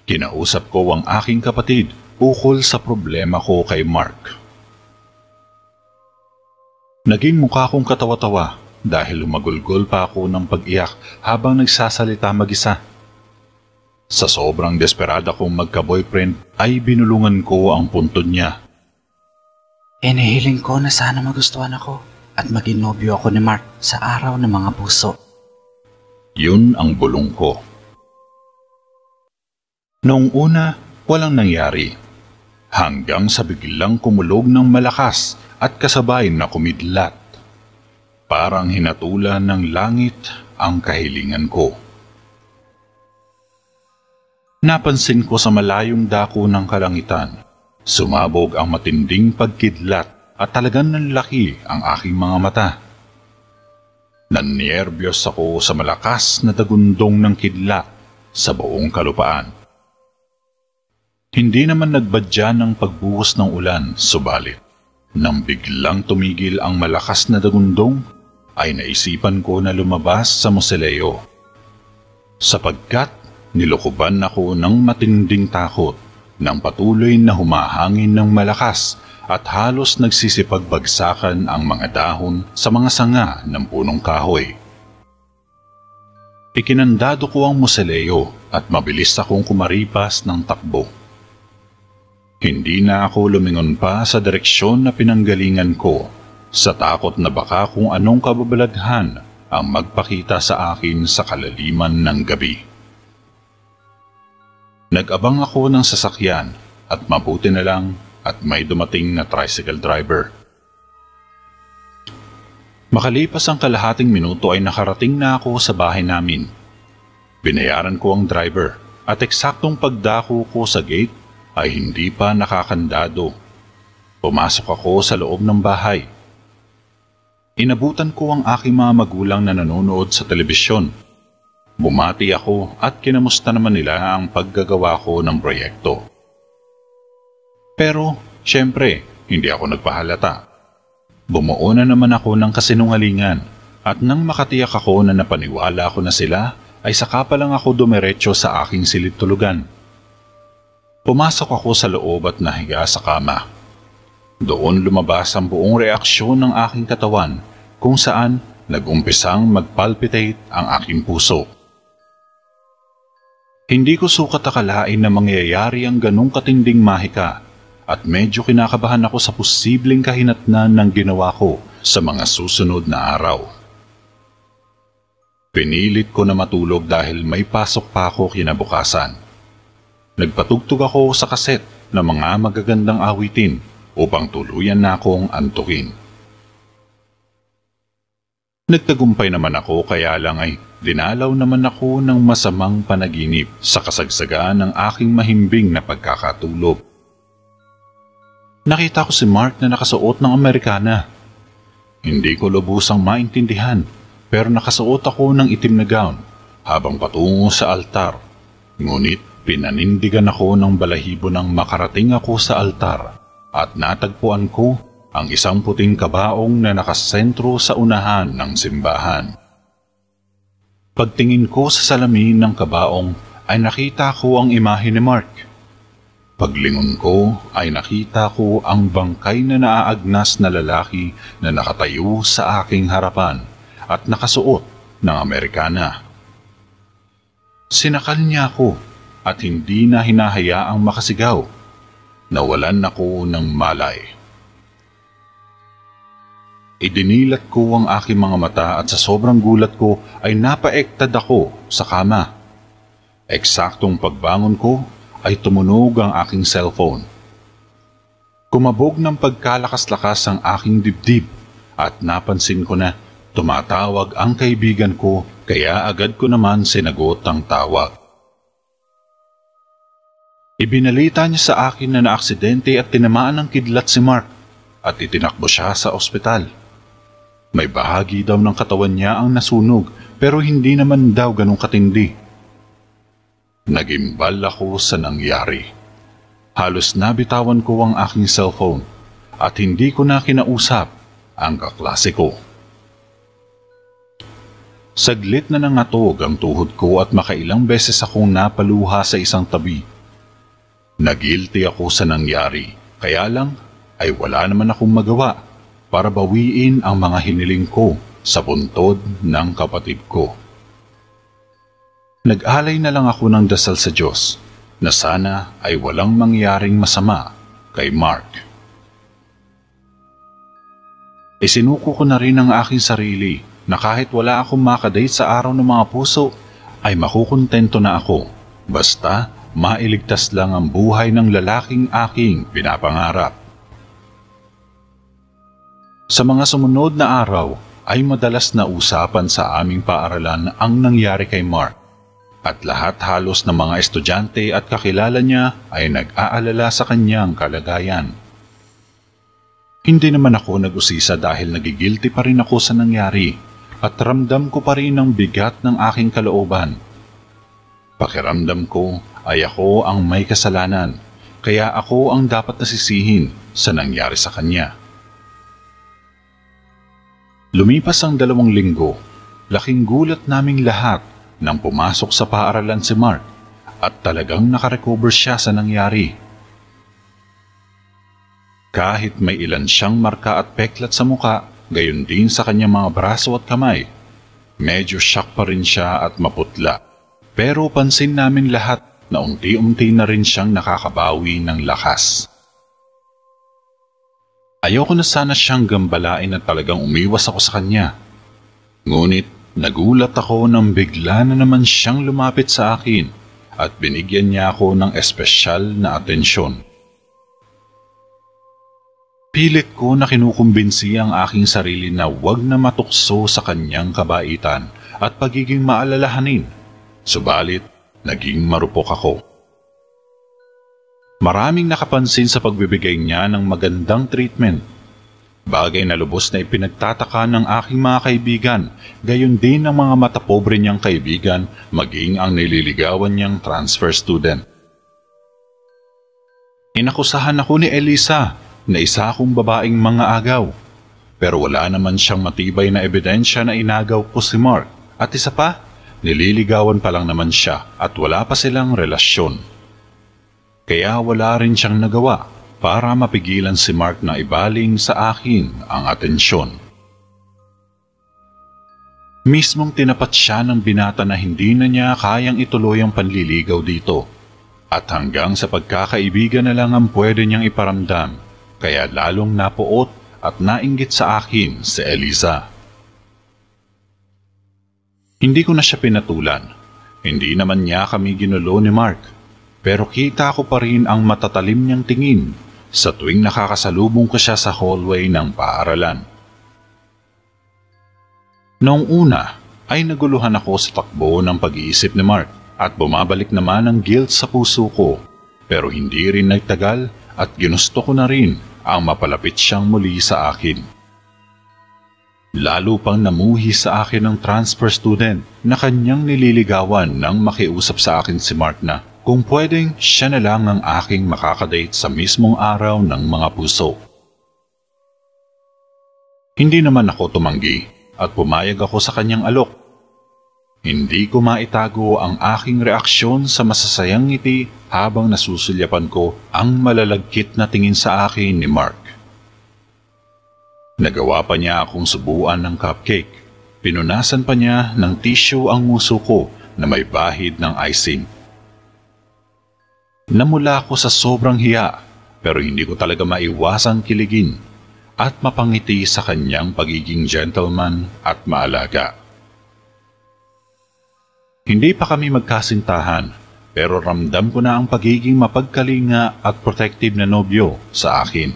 Kinausap ko ang aking kapatid ukol sa problema ko kay Mark. Naging mukha kong katawa-tawa dahil lumagulgol pa ako ng pag-iyak habang nagsasalita mag-isa. Sa sobrang desperada kong magka-boyfriend ay binulungan ko ang puntod niya. Inihiling ko na sana magustuhan ako at maging nobyo ako ni Mark sa araw ng mga puso. Yun ang bulong ko. Noong una, walang nangyari. Hanggang sa biglang kumulog ng malakas at kasabay na kumidlat. Parang hinatulan ng langit ang kahilingan ko. Napansin ko sa malayong dako ng kalangitan, sumabog ang matinding pagkidlat at talagang nanlaki ang aking mga mata. Nanierbiyos ako sa malakas na dagundong ng kidlat sa buong kalupaan. Hindi naman nagbadya ng pagbuhos ng ulan, subalit nang biglang tumigil ang malakas na dagundong, ay naisipan ko na lumabas sa moseleo. Sapagkat nilukuban ako ng matinding takot nang patuloy na humahangin ng malakas at halos nagsisipagbagsakan ang mga dahon sa mga sanga ng punong kahoy. Ikinandado ko ang moseleo at mabilis akong kumaripas ng takbo. Hindi na ako lumingon pa sa direksyon na pinanggalingan ko sa takot na baka kung anong kababalaghan ang magpakita sa akin sa kalaliman ng gabi. Nag-abang ako ng sasakyan at mabuti na lang at may dumating na tricycle driver. Makalipas ang kalahating minuto ay nakarating na ako sa bahay namin. Binayaran ko ang driver at eksaktong pagdako ko sa gate ay hindi pa nakakandado. Pumasok ako sa loob ng bahay. Inabutan ko ang aking mga magulang na nanonood sa telebisyon. Bumati ako at kinamusta naman nila ang paggagawa ko ng proyekto. Pero, syempre, hindi ako nagpahalata. Bumuo na naman ako ng kasinungalingan at nang makatiyak ako na napaniwala ko na sila, ay saka pa lang ako dumiretso sa aking silid-tulugan. Pumasok ako sa loob at nahiga sa kama. Doon lumabas ang buong reaksyon ng aking katawan kung saan nag-umpisang mag-palpitate ang aking puso. Hindi ko sukat akalain na mangyayari ang ganong katinding mahika at medyo kinakabahan ako sa posibleng kahinatnan ng ginawa ko sa mga susunod na araw. Pinilit ko na matulog dahil may pasok pa ako kinabukasan. Nagpatugtog ako sa kaset ng mga magagandang awitin upang tuluyan na akong antukin. Nagtagumpay naman ako kaya lang ay dinalaw naman ako ng masamang panaginip sa kasagsagaan ng aking mahimbing na pagkakatulog. Nakita ko si Mark na nakasuot ng Amerikana. Hindi ko lubusang maintindihan pero nakasuot ako ng itim na gown habang patungo sa altar. Ngunit pinanindigan ako ng balahibo nang makarating ako sa altar at natagpuan ko ang isang puting kabaong na nakasentro sa unahan ng simbahan. Pagtingin ko sa salamin ng kabaong ay nakita ko ang imahe ni Mark. Paglingon ko ay nakita ko ang bangkay na naaagnas na lalaki na nakatayo sa aking harapan at nakasuot ng Amerikana. Sinakal niya ako at hindi na hinahayaang makasigaw. Nawalan ako ng malay. Idinilat ko ang aking mga mata at sa sobrang gulat ko ay napaektad ako sa kama. Eksaktong pagbangon ko ay tumunog ang aking cellphone. Kumabog ng pagkalakas-lakas ang aking dibdib at napansin ko na tumatawag ang kaibigan ko kaya agad ko naman sinagot ang tawag. Ibinalita niya sa akin na naaksidente at tinamaan ng kidlat si Mark at itinakbo siya sa ospital. May bahagi daw ng katawan niya ang nasunog pero hindi naman daw ganong katindi. Nagimbal ako sa nangyari. Halos nabitawan ko ang aking cellphone at hindi ko na kinausap ang kaklase ko. Saglit na nangatog ang tuhod ko at makailang beses akong napaluha sa isang tabi. Nagilty ako sa nangyari, kaya lang ay wala naman akong magawa para bawiin ang mga hiniling ko sa buntod ng kapatid ko. Nag-alay na lang ako ng dasal sa Diyos na sana ay walang mangyaring masama kay Mark. Isinuko ko na rin ang aking sarili na kahit wala akong makadate sa araw ng mga puso ay makukontento na ako basta mailigtas lang ang buhay ng lalaking aking pinapangarap. Sa mga sumunod na araw ay madalas na usapan sa aming paaralan ang nangyari kay Mark at lahat halos ng mga estudyante at kakilala niya ay nag-aalala sa kanyang kalagayan. Hindi naman ako nag-usisa dahil nagigilty pa rin ako sa nangyari at ramdam ko pa rin ang bigat ng aking kalooban. Pakiramdam ko ay ako ang may kasalanan kaya ako ang dapat nasisihin sa nangyari sa kanya. Lumipas ang 2 linggo, laking gulat naming lahat nang pumasok sa paaralan si Mark at talagang nakarecover siya sa nangyari. Kahit may ilan siyang marka at peklat sa muka, gayon din sa kanyang mga braso at kamay, medyo shock pa rin siya at maputla. Pero pansin namin lahat na unti-unti na rin siyang nakakabawi ng lakas. Ayoko na sana siyang gambalain at talagang umiwas ako sa kanya. Ngunit nagulat ako nang bigla na naman siyang lumapit sa akin at binigyan niya ako ng espesyal na atensyon. Pilit ko na kinukumbinsi ang aking sarili na huwag na matukso sa kanyang kabaitan at pagiging maalalahanin. Subalit, naging marupok ako. Maraming nakapansin sa pagbibigay niya ng magandang treatment. Bagay na lubos na ipinagtataka ng aking mga kaibigan, gayon din ang mga matapobre niyang kaibigan, maging ang nililigawan niyang transfer student. Inakusahan ako ni Elisa na isa akong babaeng mga agaw, pero wala naman siyang matibay na ebidensya na inagaw ko si Mark at isa pa, nililigawan pa lang naman siya at wala pa silang relasyon. Kaya wala rin siyang nagawa para mapigilan si Mark na ibaling sa akin ang atensyon. Mismong tinapat siya ng binata na hindi na niya kayang ituloy ang panliligaw dito. At hanggang sa pagkakaibigan na lang ang pwede niyang iparamdam, kaya lalong napuot at nainggit sa akin si Eliza. Hindi ko na siya pinatulan. Hindi naman niya kami ginulo ni Mark, pero kita ko pa rin ang matatalim niyang tingin sa tuwing nakakasalubong ko siya sa hallway ng paaralan. Noong una ay naguluhan ako sa takbo ng pag-iisip ni Mark at bumabalik naman ang guilt sa puso ko, pero hindi rin nagtagal at ginusto ko na rin ang mapalapit siyang muli sa akin. Lalo pang namuhi sa akin ng transfer student na kanyang nililigawan nang makiusap sa akin si Mark na kung pwedeng siya na lang ang aking makakadate sa mismong araw ng mga puso. Hindi naman ako tumanggi at pumayag ako sa kanyang alok. Hindi ko maitago ang aking reaksyon sa masasayang ngiti habang nasusulyapan ko ang malalagkit na tingin sa akin ni Mark. Nagawa pa niya akong subuan ng cupcake. Pinunasan pa niya ng tissue ang nguso ko na may bahid ng icing. Namula ako sa sobrang hiya, pero hindi ko talaga maiwasang kiligin at mapangiti sa kanyang pagiging gentleman at maalaga. Hindi pa kami magkasintahan, pero ramdam ko na ang pagiging mapagkalinga at protective na nobyo sa akin.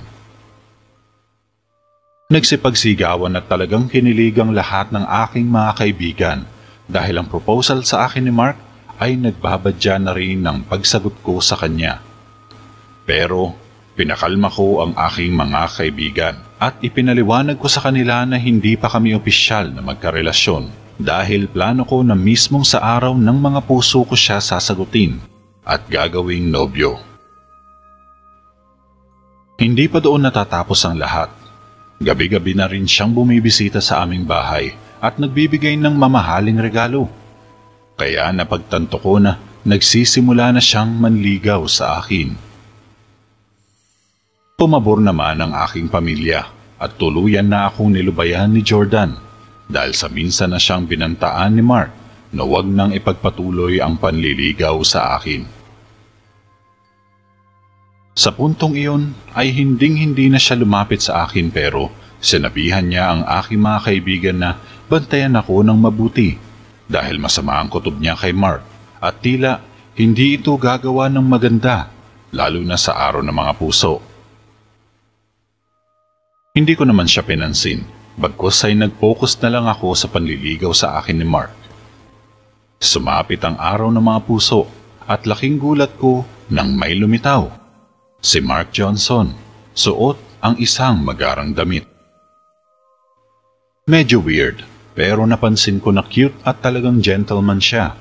Nagsipagsigawan at talagang kinilig ang lahat ng aking mga kaibigan dahil ang proposal sa akin ni Mark ay nagbabadya na rin ng pagsagot ko sa kanya. Pero pinakalma ko ang aking mga kaibigan at ipinaliwanag ko sa kanila na hindi pa kami opisyal na magkarelasyon dahil plano ko na mismong sa araw ng mga puso ko siya sasagutin at gagawing nobyo. Hindi pa doon natatapos ang lahat. Gabi-gabi na rin siyang bumibisita sa aming bahay at nagbibigay ng mamahaling regalo. Kaya napagtanto ko na nagsisimula na siyang manligaw sa akin. Pumabor naman ang aking pamilya at tuluyan na akong nilubayan ni Jordan dahil sa minsan na siyang binantaan ni Mark na huwag nang ipagpatuloy ang panliligaw sa akin. Sa puntong iyon ay hinding-hindi na siya lumapit sa akin pero sinabihan niya ang aking mga kaibigan na bantayan ako ng mabuti dahil masama ang kutob niya kay Mark at tila hindi ito gagawa ng maganda lalo na sa araw ng mga puso. Hindi ko naman siya pinansin, bagkus ay nag-focus na lang ako sa panliligaw sa akin ni Mark. Sumapit ang araw ng mga puso at laking gulat ko nang may lumitaw. Si Mark Johnson, suot ang isang magarang damit. Medyo weird, pero napansin ko na cute at talagang gentleman siya.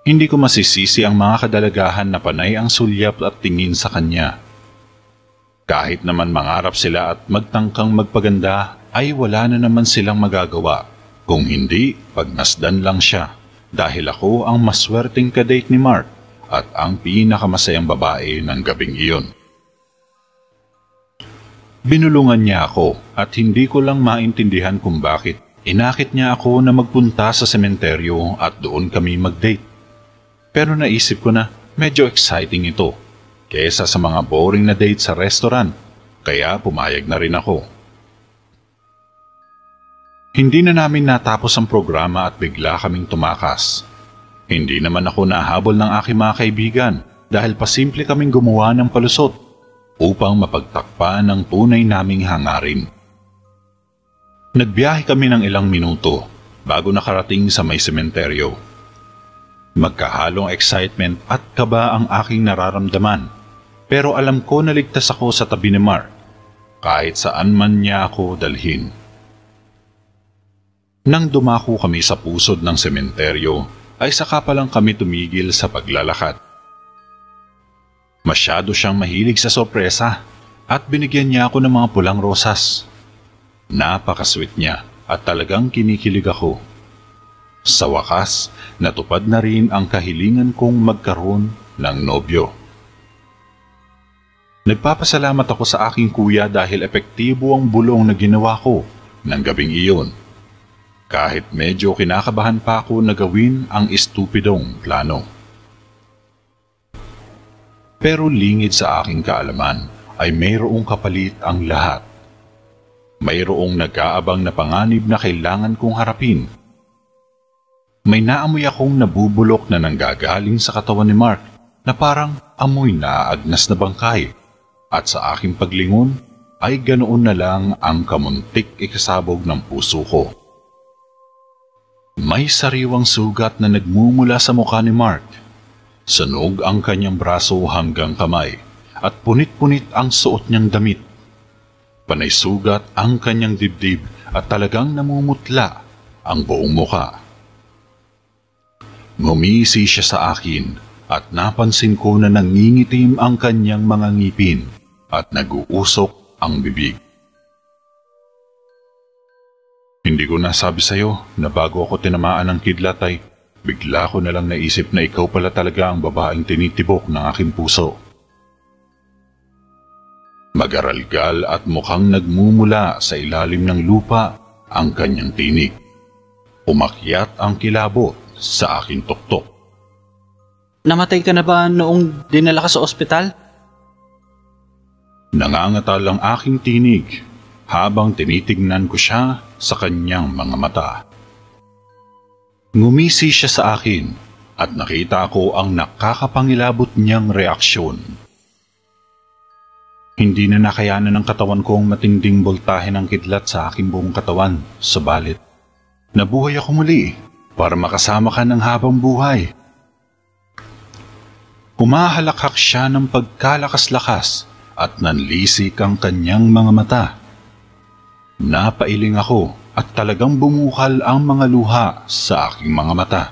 Hindi ko masisisi ang mga kadalagahan na panay ang sulyap at tingin sa kanya. Kahit naman mangarap sila at magtangkang magpaganda, ay wala na naman silang magagawa. Kung hindi, pagmasdan lang siya. Dahil ako ang maswerteng kadate ni Mark at ang pinakamasayang babae ng gabing iyon. Binulungan niya ako at hindi ko lang maintindihan kung bakit. Inakit niya ako na magpunta sa sementeryo at doon kami mag-date. Pero naisip ko na medyo exciting ito kesa sa mga boring na date sa restaurant, kaya pumayag na rin ako. Hindi na namin natapos ang programa at bigla kaming tumakas. Hindi naman ako nahabol ng aking mga kaibigan dahil pasimple kaming gumawa ng palusot upang mapagtakpan ang tunay naming hangarin. Nagbiyahe kami ng ilang minuto bago nakarating sa may sementeryo. Magkahalong excitement at kaba ang aking nararamdaman, pero alam ko na ligtas ako sa tabi ni Mark kahit saan man niya ako dalhin. Nang dumako kami sa pusod ng sementeryo, ay saka pa lang kami tumigil sa paglalakad. Masyado siyang mahilig sa sorpresa at binigyan niya ako ng mga pulang rosas. Napaka-sweet niya at talagang kinikilig ako. Sa wakas, natupad na rin ang kahilingan kong magkaroon ng nobyo. Nagpapasalamat ako sa aking kuya dahil epektibo ang bulong na ginawa ko ng gabing iyon. kahit medyo kinakabahan pa ako na gawin ang estupidong plano. Pero lingid sa aking kaalaman ay mayroong kapalit ang lahat. Mayroong nag-aabang na panganib na kailangan kong harapin. May naamoy akong nabubulok na nanggagaling sa katawan ni Mark na parang amoy na agnas na bangkay, at sa aking paglingon ay ganoon na lang ang kamuntik ikasabog ng puso ko. May sariwang sugat na nagmumula sa mukha ni Mark. Sunog ang kanyang braso hanggang kamay at punit-punit ang suot niyang damit. Panay sugat ang kanyang dibdib at talagang namumutla ang buong mukha. Ngumisi siya sa akin at napansin ko na nangingitim ang kanyang mga ngipin at nag-uusok ang bibig. Hindi ko nasabi sa'yo na bago ako tinamaan ng kidlat ay bigla ko na lang naisip na ikaw pala talaga ang babaeng tinitibok ng aking puso. Mag-aralgal at mukhang nagmumula sa ilalim ng lupa ang kanyang tinig. Umakyat ang kilabot sa aking tuktok. Namatay ka na ba noong dinala ka sa ospital? Nangangatal ang aking tinig habang tinitignan ko siya sa kanyang mga mata. Ngumisi siya sa akin at nakita ko ang nakakapangilabot niyang reaksyon. Hindi na nakayanan ng katawan ko ang matinding boltahe ng kidlat sa aking buong katawan, subalit nabuhay ako muli para makasama ka ng habang buhay. Humahalakhak siya ng pagkalakas-lakas at nanlisik ang kanyang mga mata. Napailing ako at talagang bumukal ang mga luha sa aking mga mata.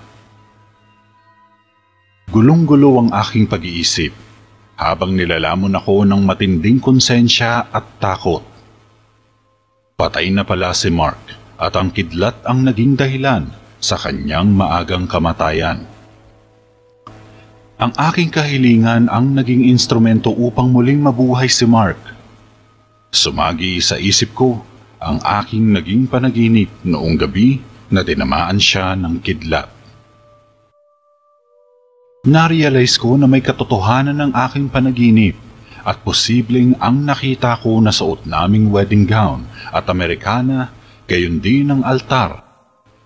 Gulong-gulo ang aking pag-iisip habang nilalamon ako ng matinding konsensya at takot. Patay na pala si Mark at ang kidlat ang naging dahilan sa kanyang maagang kamatayan. Ang aking kahilingan ang naging instrumento upang muling mabuhay si Mark. Sumagi sa isip ko ang aking naging panaginip noong gabi na tinamaan siya ng kidlat. Narealize ko na may katotohanan ng aking panaginip at posibleng ang nakita ko na suot naming wedding gown at Amerikana, gayon din ang altar,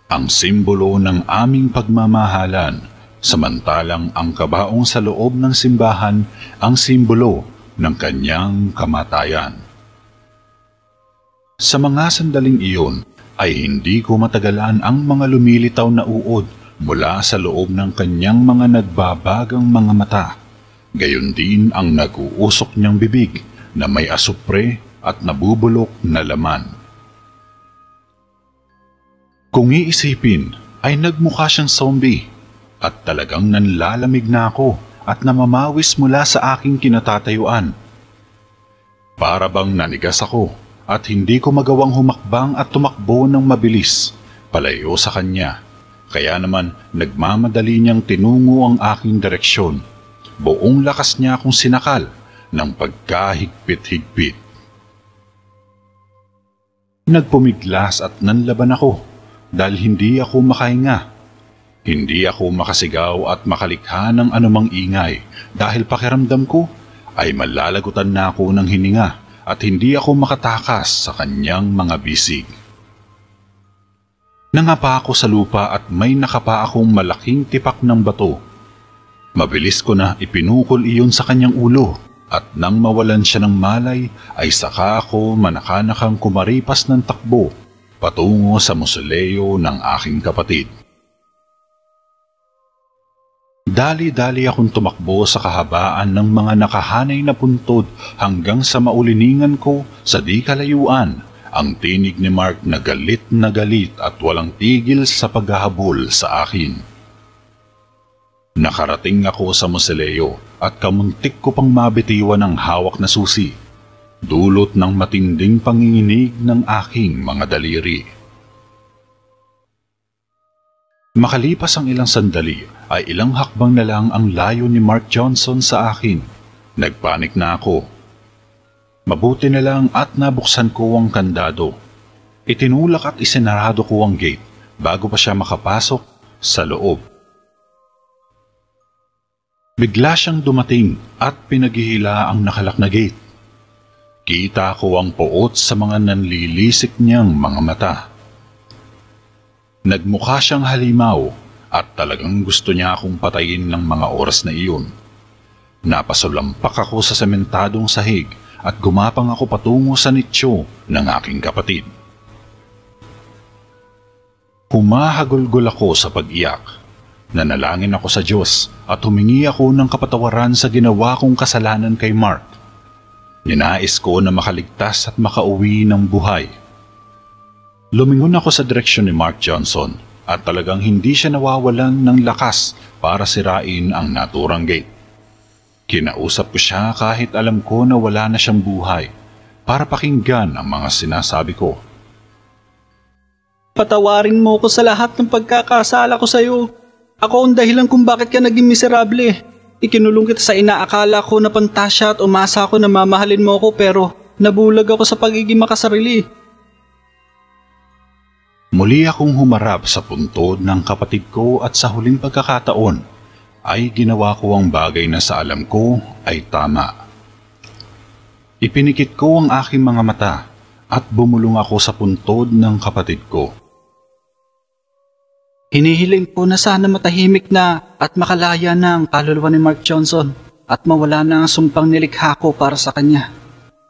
ang simbolo ng aming pagmamahalan, samantalang ang kabaong sa loob ng simbahan ang simbolo ng kanyang kamatayan. Sa mga sandaling iyon ay hindi ko matagalan ang mga lumilitaw na uod mula sa loob ng kanyang mga nagbabagang mga mata, gayon din ang nag-uusok niyang bibig na may asupre at nabubulok na laman. Kung iisipin ay nagmukha siyang zombie at talagang nanlalamig na ako at namamawis mula sa aking kinatatayuan. Para bang nanigas ako at hindi ko magawang humakbang at tumakbo ng mabilis palayo sa kanya. Kaya naman nagmamadali niyang tinungo ang aking direksyon. Buong lakas niya akong sinakal ng pagkahigpit-higpit. Nagpumiglas at nanlaban ako dahil hindi ako makahinga. Hindi ako makasigaw at makalikha ng anumang ingay dahil pakiramdam ko ay malalagutan na ako ng hininga at hindi ako makatakas sa kanyang mga bisig. Nangapa ako sa lupa at may nakapa akong malaking tipak ng bato. Mabilis ko na ipinukol iyon sa kanyang ulo at nang mawalan siya ng malay ay saka ako manakanakang kumaripas ng takbo patungo sa mausoleo ng aking kapatid. Dali-dali akong tumakbo sa kahabaan ng mga nakahanay na puntod hanggang sa mauliningan ko sa di kalayuan ang tinig ni Mark na galit at walang tigil sa paghahabol sa akin. Nakarating ako sa mausoleo at kamuntik ko pang mabitiwan ang hawak na susi, dulot ng matinding panginginig ng aking mga daliri. Makalipas ang ilang sandali ay ilang hakbang na lang ang layo ni Mark Johnson sa akin. Nagpanik na ako. Mabuti na lang at nabuksan ko ang kandado. Itinulak at isinarado ko ang gate bago pa siya makapasok sa loob. Bigla siyang dumating at pinaghihila ang nakalak na gate. Kita ko ang puot sa mga nanlilisik niyang mga mata. Nagmukha siyang halimaw at talagang gusto niya akong patayin ng mga oras na iyon. Napasalampak ako sa sementadong sahig at gumapang ako patungo sa nicho ng aking kapatid. Humahagulgol ako sa pag-iyak. Nanalangin ako sa Diyos at humingi ako ng kapatawaran sa ginawa kong kasalanan kay Mark. Ninais ko na makaligtas at makauwi ng buhay. Lumingon ako sa direksyon ni Mark Johnson at talagang hindi siya nawawalan ng lakas para sirain ang naturang gate. Kinausap ko siya kahit alam ko na wala na siyang buhay para pakinggan ang mga sinasabi ko. Patawarin mo ko sa lahat ng pagkakasala ko sa iyo. Ako ang dahilan kung bakit ka naging miserable. Ikinulong kita sa inaakala ko na pantasya at umasa ako na mamahalin mo ko pero nabulag ako sa pagiging makasarili. Muli akong humarap sa puntod ng kapatid ko at sa huling pagkakataon ay ginawa ko ang bagay na sa alam ko ay tama. Ipinikit ko ang aking mga mata at bumulong ako sa puntod ng kapatid ko. Hinihiling ko na sana matahimik na at makalaya na ang kaluluwa ni Mark Johnson at mawala na ang sumpang nilikha ko para sa kanya.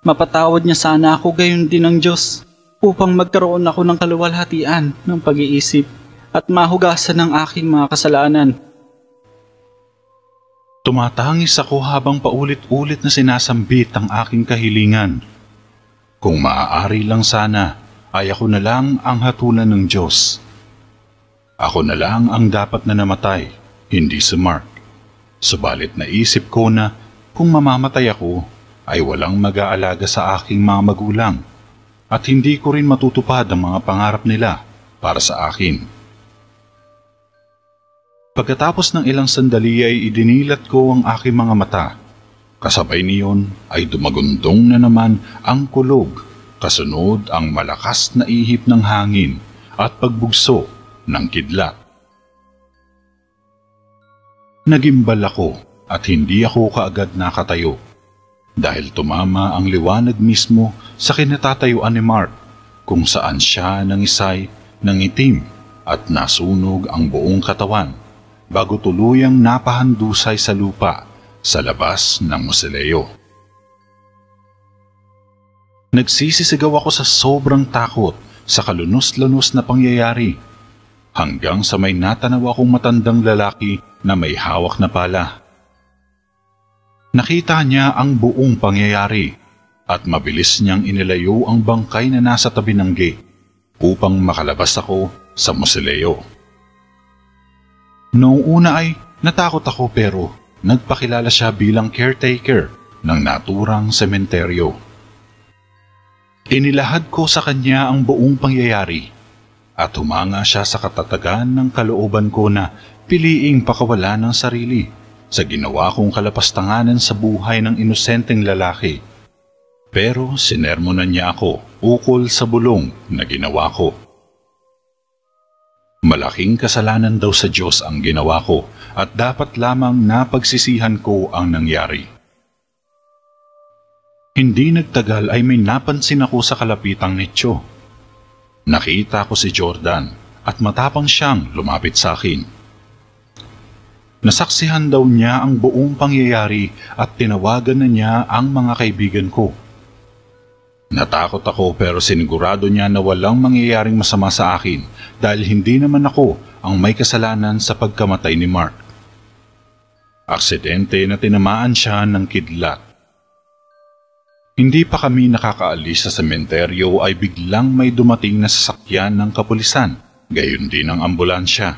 Mapatawad niya sana ako gayon din ng Diyos upang magkaroon ako ng kaluwalhatian ng pag-iisip at mahugasan ng aking mga kasalanan. Tumatangis ako habang paulit-ulit na sinasambit ang aking kahilingan. Kung maaari lang sana ay ako na lang ang hatulan ng Diyos. Ako na lang ang dapat na namatay, hindi si Mark. Subalit naisip ko na kung mamamatay ako ay walang mag-aalaga sa aking mga magulang at hindi ko rin matutupad ang mga pangarap nila para sa akin. Pagkatapos ng ilang sandali ay idinilat ko ang aking mga mata. Kasabay niyon ay dumagundong na naman ang kulog, kasunod ang malakas na ihip ng hangin at pagbugso ng kidlat. Nagimbal ako at hindi ako kaagad nakatayo dahil tumama ang liwanag mismo sa kinatatayuan ni Mark kung saan siya nangisay ng itim at nasunog ang buong katawan bago tuluyang napahandusay sa lupa sa labas ng mausoleo. Nagsisisigaw ako sa sobrang takot sa kalunos-lunos na pangyayari hanggang sa may natanaw akong matandang lalaki na may hawak na pala. Nakita niya ang buong pangyayari at mabilis niyang inilayo ang bangkay na nasa tabi ng gate upang makalabas ako sa mausoleo. Noong una ay natakot ako pero nagpakilala siya bilang caretaker ng naturang sementeryo. Inilahad ko sa kanya ang buong pangyayari at humanga siya sa katatagan ng kalooban ko na piliing pakawalan ng sarili sa ginawa kong kalapastanganan sa buhay ng inosenteng lalaki. Pero sinermonan niya ako ukol sa bulong na ginawa ko. Malaking kasalanan daw sa Diyos ang ginawa ko at dapat lamang napagsisihan ko ang nangyari. Hindi nagtagal ay may napansin ako sa kalapitang nicho. Nakita ko si Jordan at matapang siyang lumapit sa akin. Nasaksihan daw niya ang buong pangyayari at tinawagan na niya ang mga kaibigan ko. Natakot ako pero sinigurado niya na walang mangyayaring masama sa akin dahil hindi naman ako ang may kasalanan sa pagkamatay ni Mark. Aksidente na tinamaan siya ng kidlat. Hindi pa kami nakakaalis sa sementeryo ay biglang may dumating na sasakyan ng kapulisan, gayon din ang ambulansya.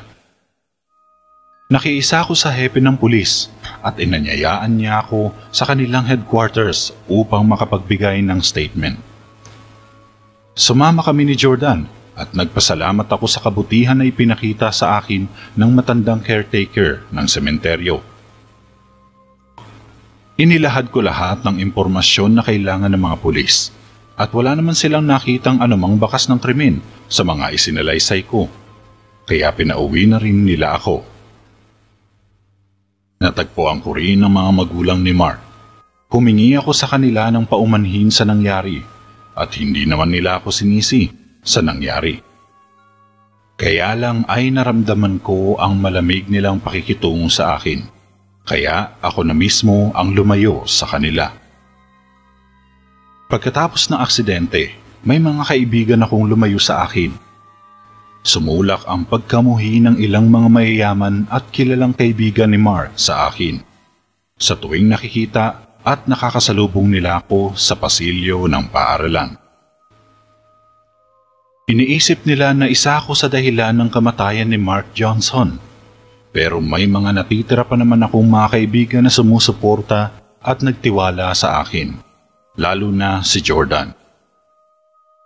Nakiisa ako sa hepe ng pulis at inanyayaan niya ako sa kanilang headquarters upang makapagbigay ng statement. Sumama kami ni Jordan at nagpasalamat ako sa kabutihan na ipinakita sa akin ng matandang caretaker ng sementeryo. Inilahad ko lahat ng impormasyon na kailangan ng mga pulis at wala naman silang nakitang anumang bakas ng krimen sa mga isinalaysay ko. kaya pinauwi na rin nila ako. Natagpuan ko rin ang mga magulang ni Mark. Humingi ako sa kanila ng paumanhin sa nangyari at hindi naman nila ako sinisi sa nangyari. Kaya lang ay naramdaman ko ang malamig nilang pakikitungo sa akin, kaya ako na mismo ang lumayo sa kanila. Pagkatapos ng aksidente, may mga kaibigan akong lumayo sa akin. Sumulak ang pagkamuhi ng ilang mga mayayaman at kilalang kaibigan ni Mark sa akin sa tuwing nakikita at nakakasalubong nila ako sa pasilyo ng paaralan. Iniisip nila na isa ako sa dahilan ng kamatayan ni Mark Johnson, pero may mga natitira pa naman akong mga kaibigan na sumusuporta at nagtiwala sa akin, lalo na si Jordan.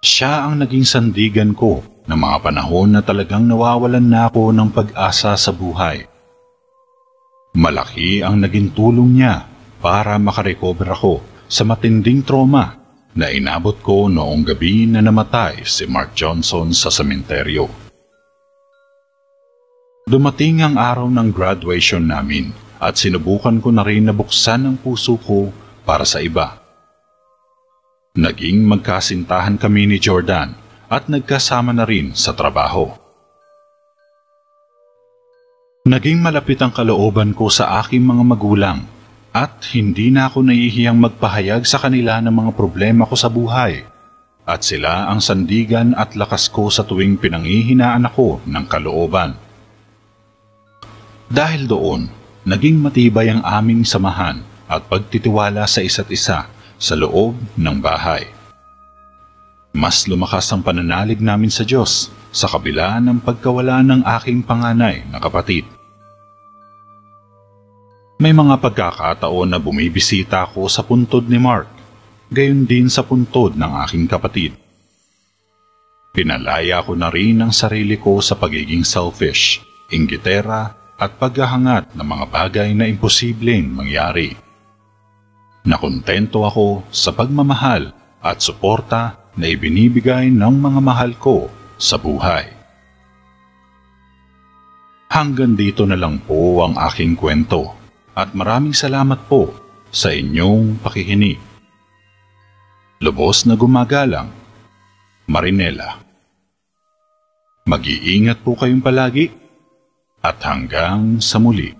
Siya ang naging sandigan ko ng mga panahon na talagang nawawalan na ako ng pag-asa sa buhay. Malaki ang naging tulong niya para makarecover ako sa matinding trauma na inabot ko noong gabi na namatay si Mark Johnson sa sementeryo. Dumating ang araw ng graduation namin at sinubukan ko na rin na buksan ang puso ko para sa iba. Naging magkasintahan kami ni Jordan at nagkasama na rin sa trabaho. Naging malapit ang kalooban ko sa aking mga magulang at hindi na ako nahihiyang magpahayag sa kanila ng mga problema ko sa buhay at sila ang sandigan at lakas ko sa tuwing pinanghihinaan ako ng kalooban. Dahil doon, naging matibay ang aming samahan at pagtitiwala sa isa't isa sa loob ng bahay. Mas lumakas ang pananalig namin sa Diyos sa kabila ng pagkawala ng aking panganay na kapatid. May mga pagkakataon na bumibisita ako sa puntod ni Mark, gayon din sa puntod ng aking kapatid. Pinalaya ko na rin ang sarili ko sa pagiging selfish, inggitera at paghahangat ng mga bagay na imposibleng mangyari. Nakontento ako sa pagmamahal at suporta na ibinibigay ng mga mahal ko sa buhay. Hanggang dito na lang po ang aking kwento. At maraming salamat po sa inyong pakikinig. Lubos na gumagalang, Marinela. Mag-iingat po kayong palagi at hanggang sa muli.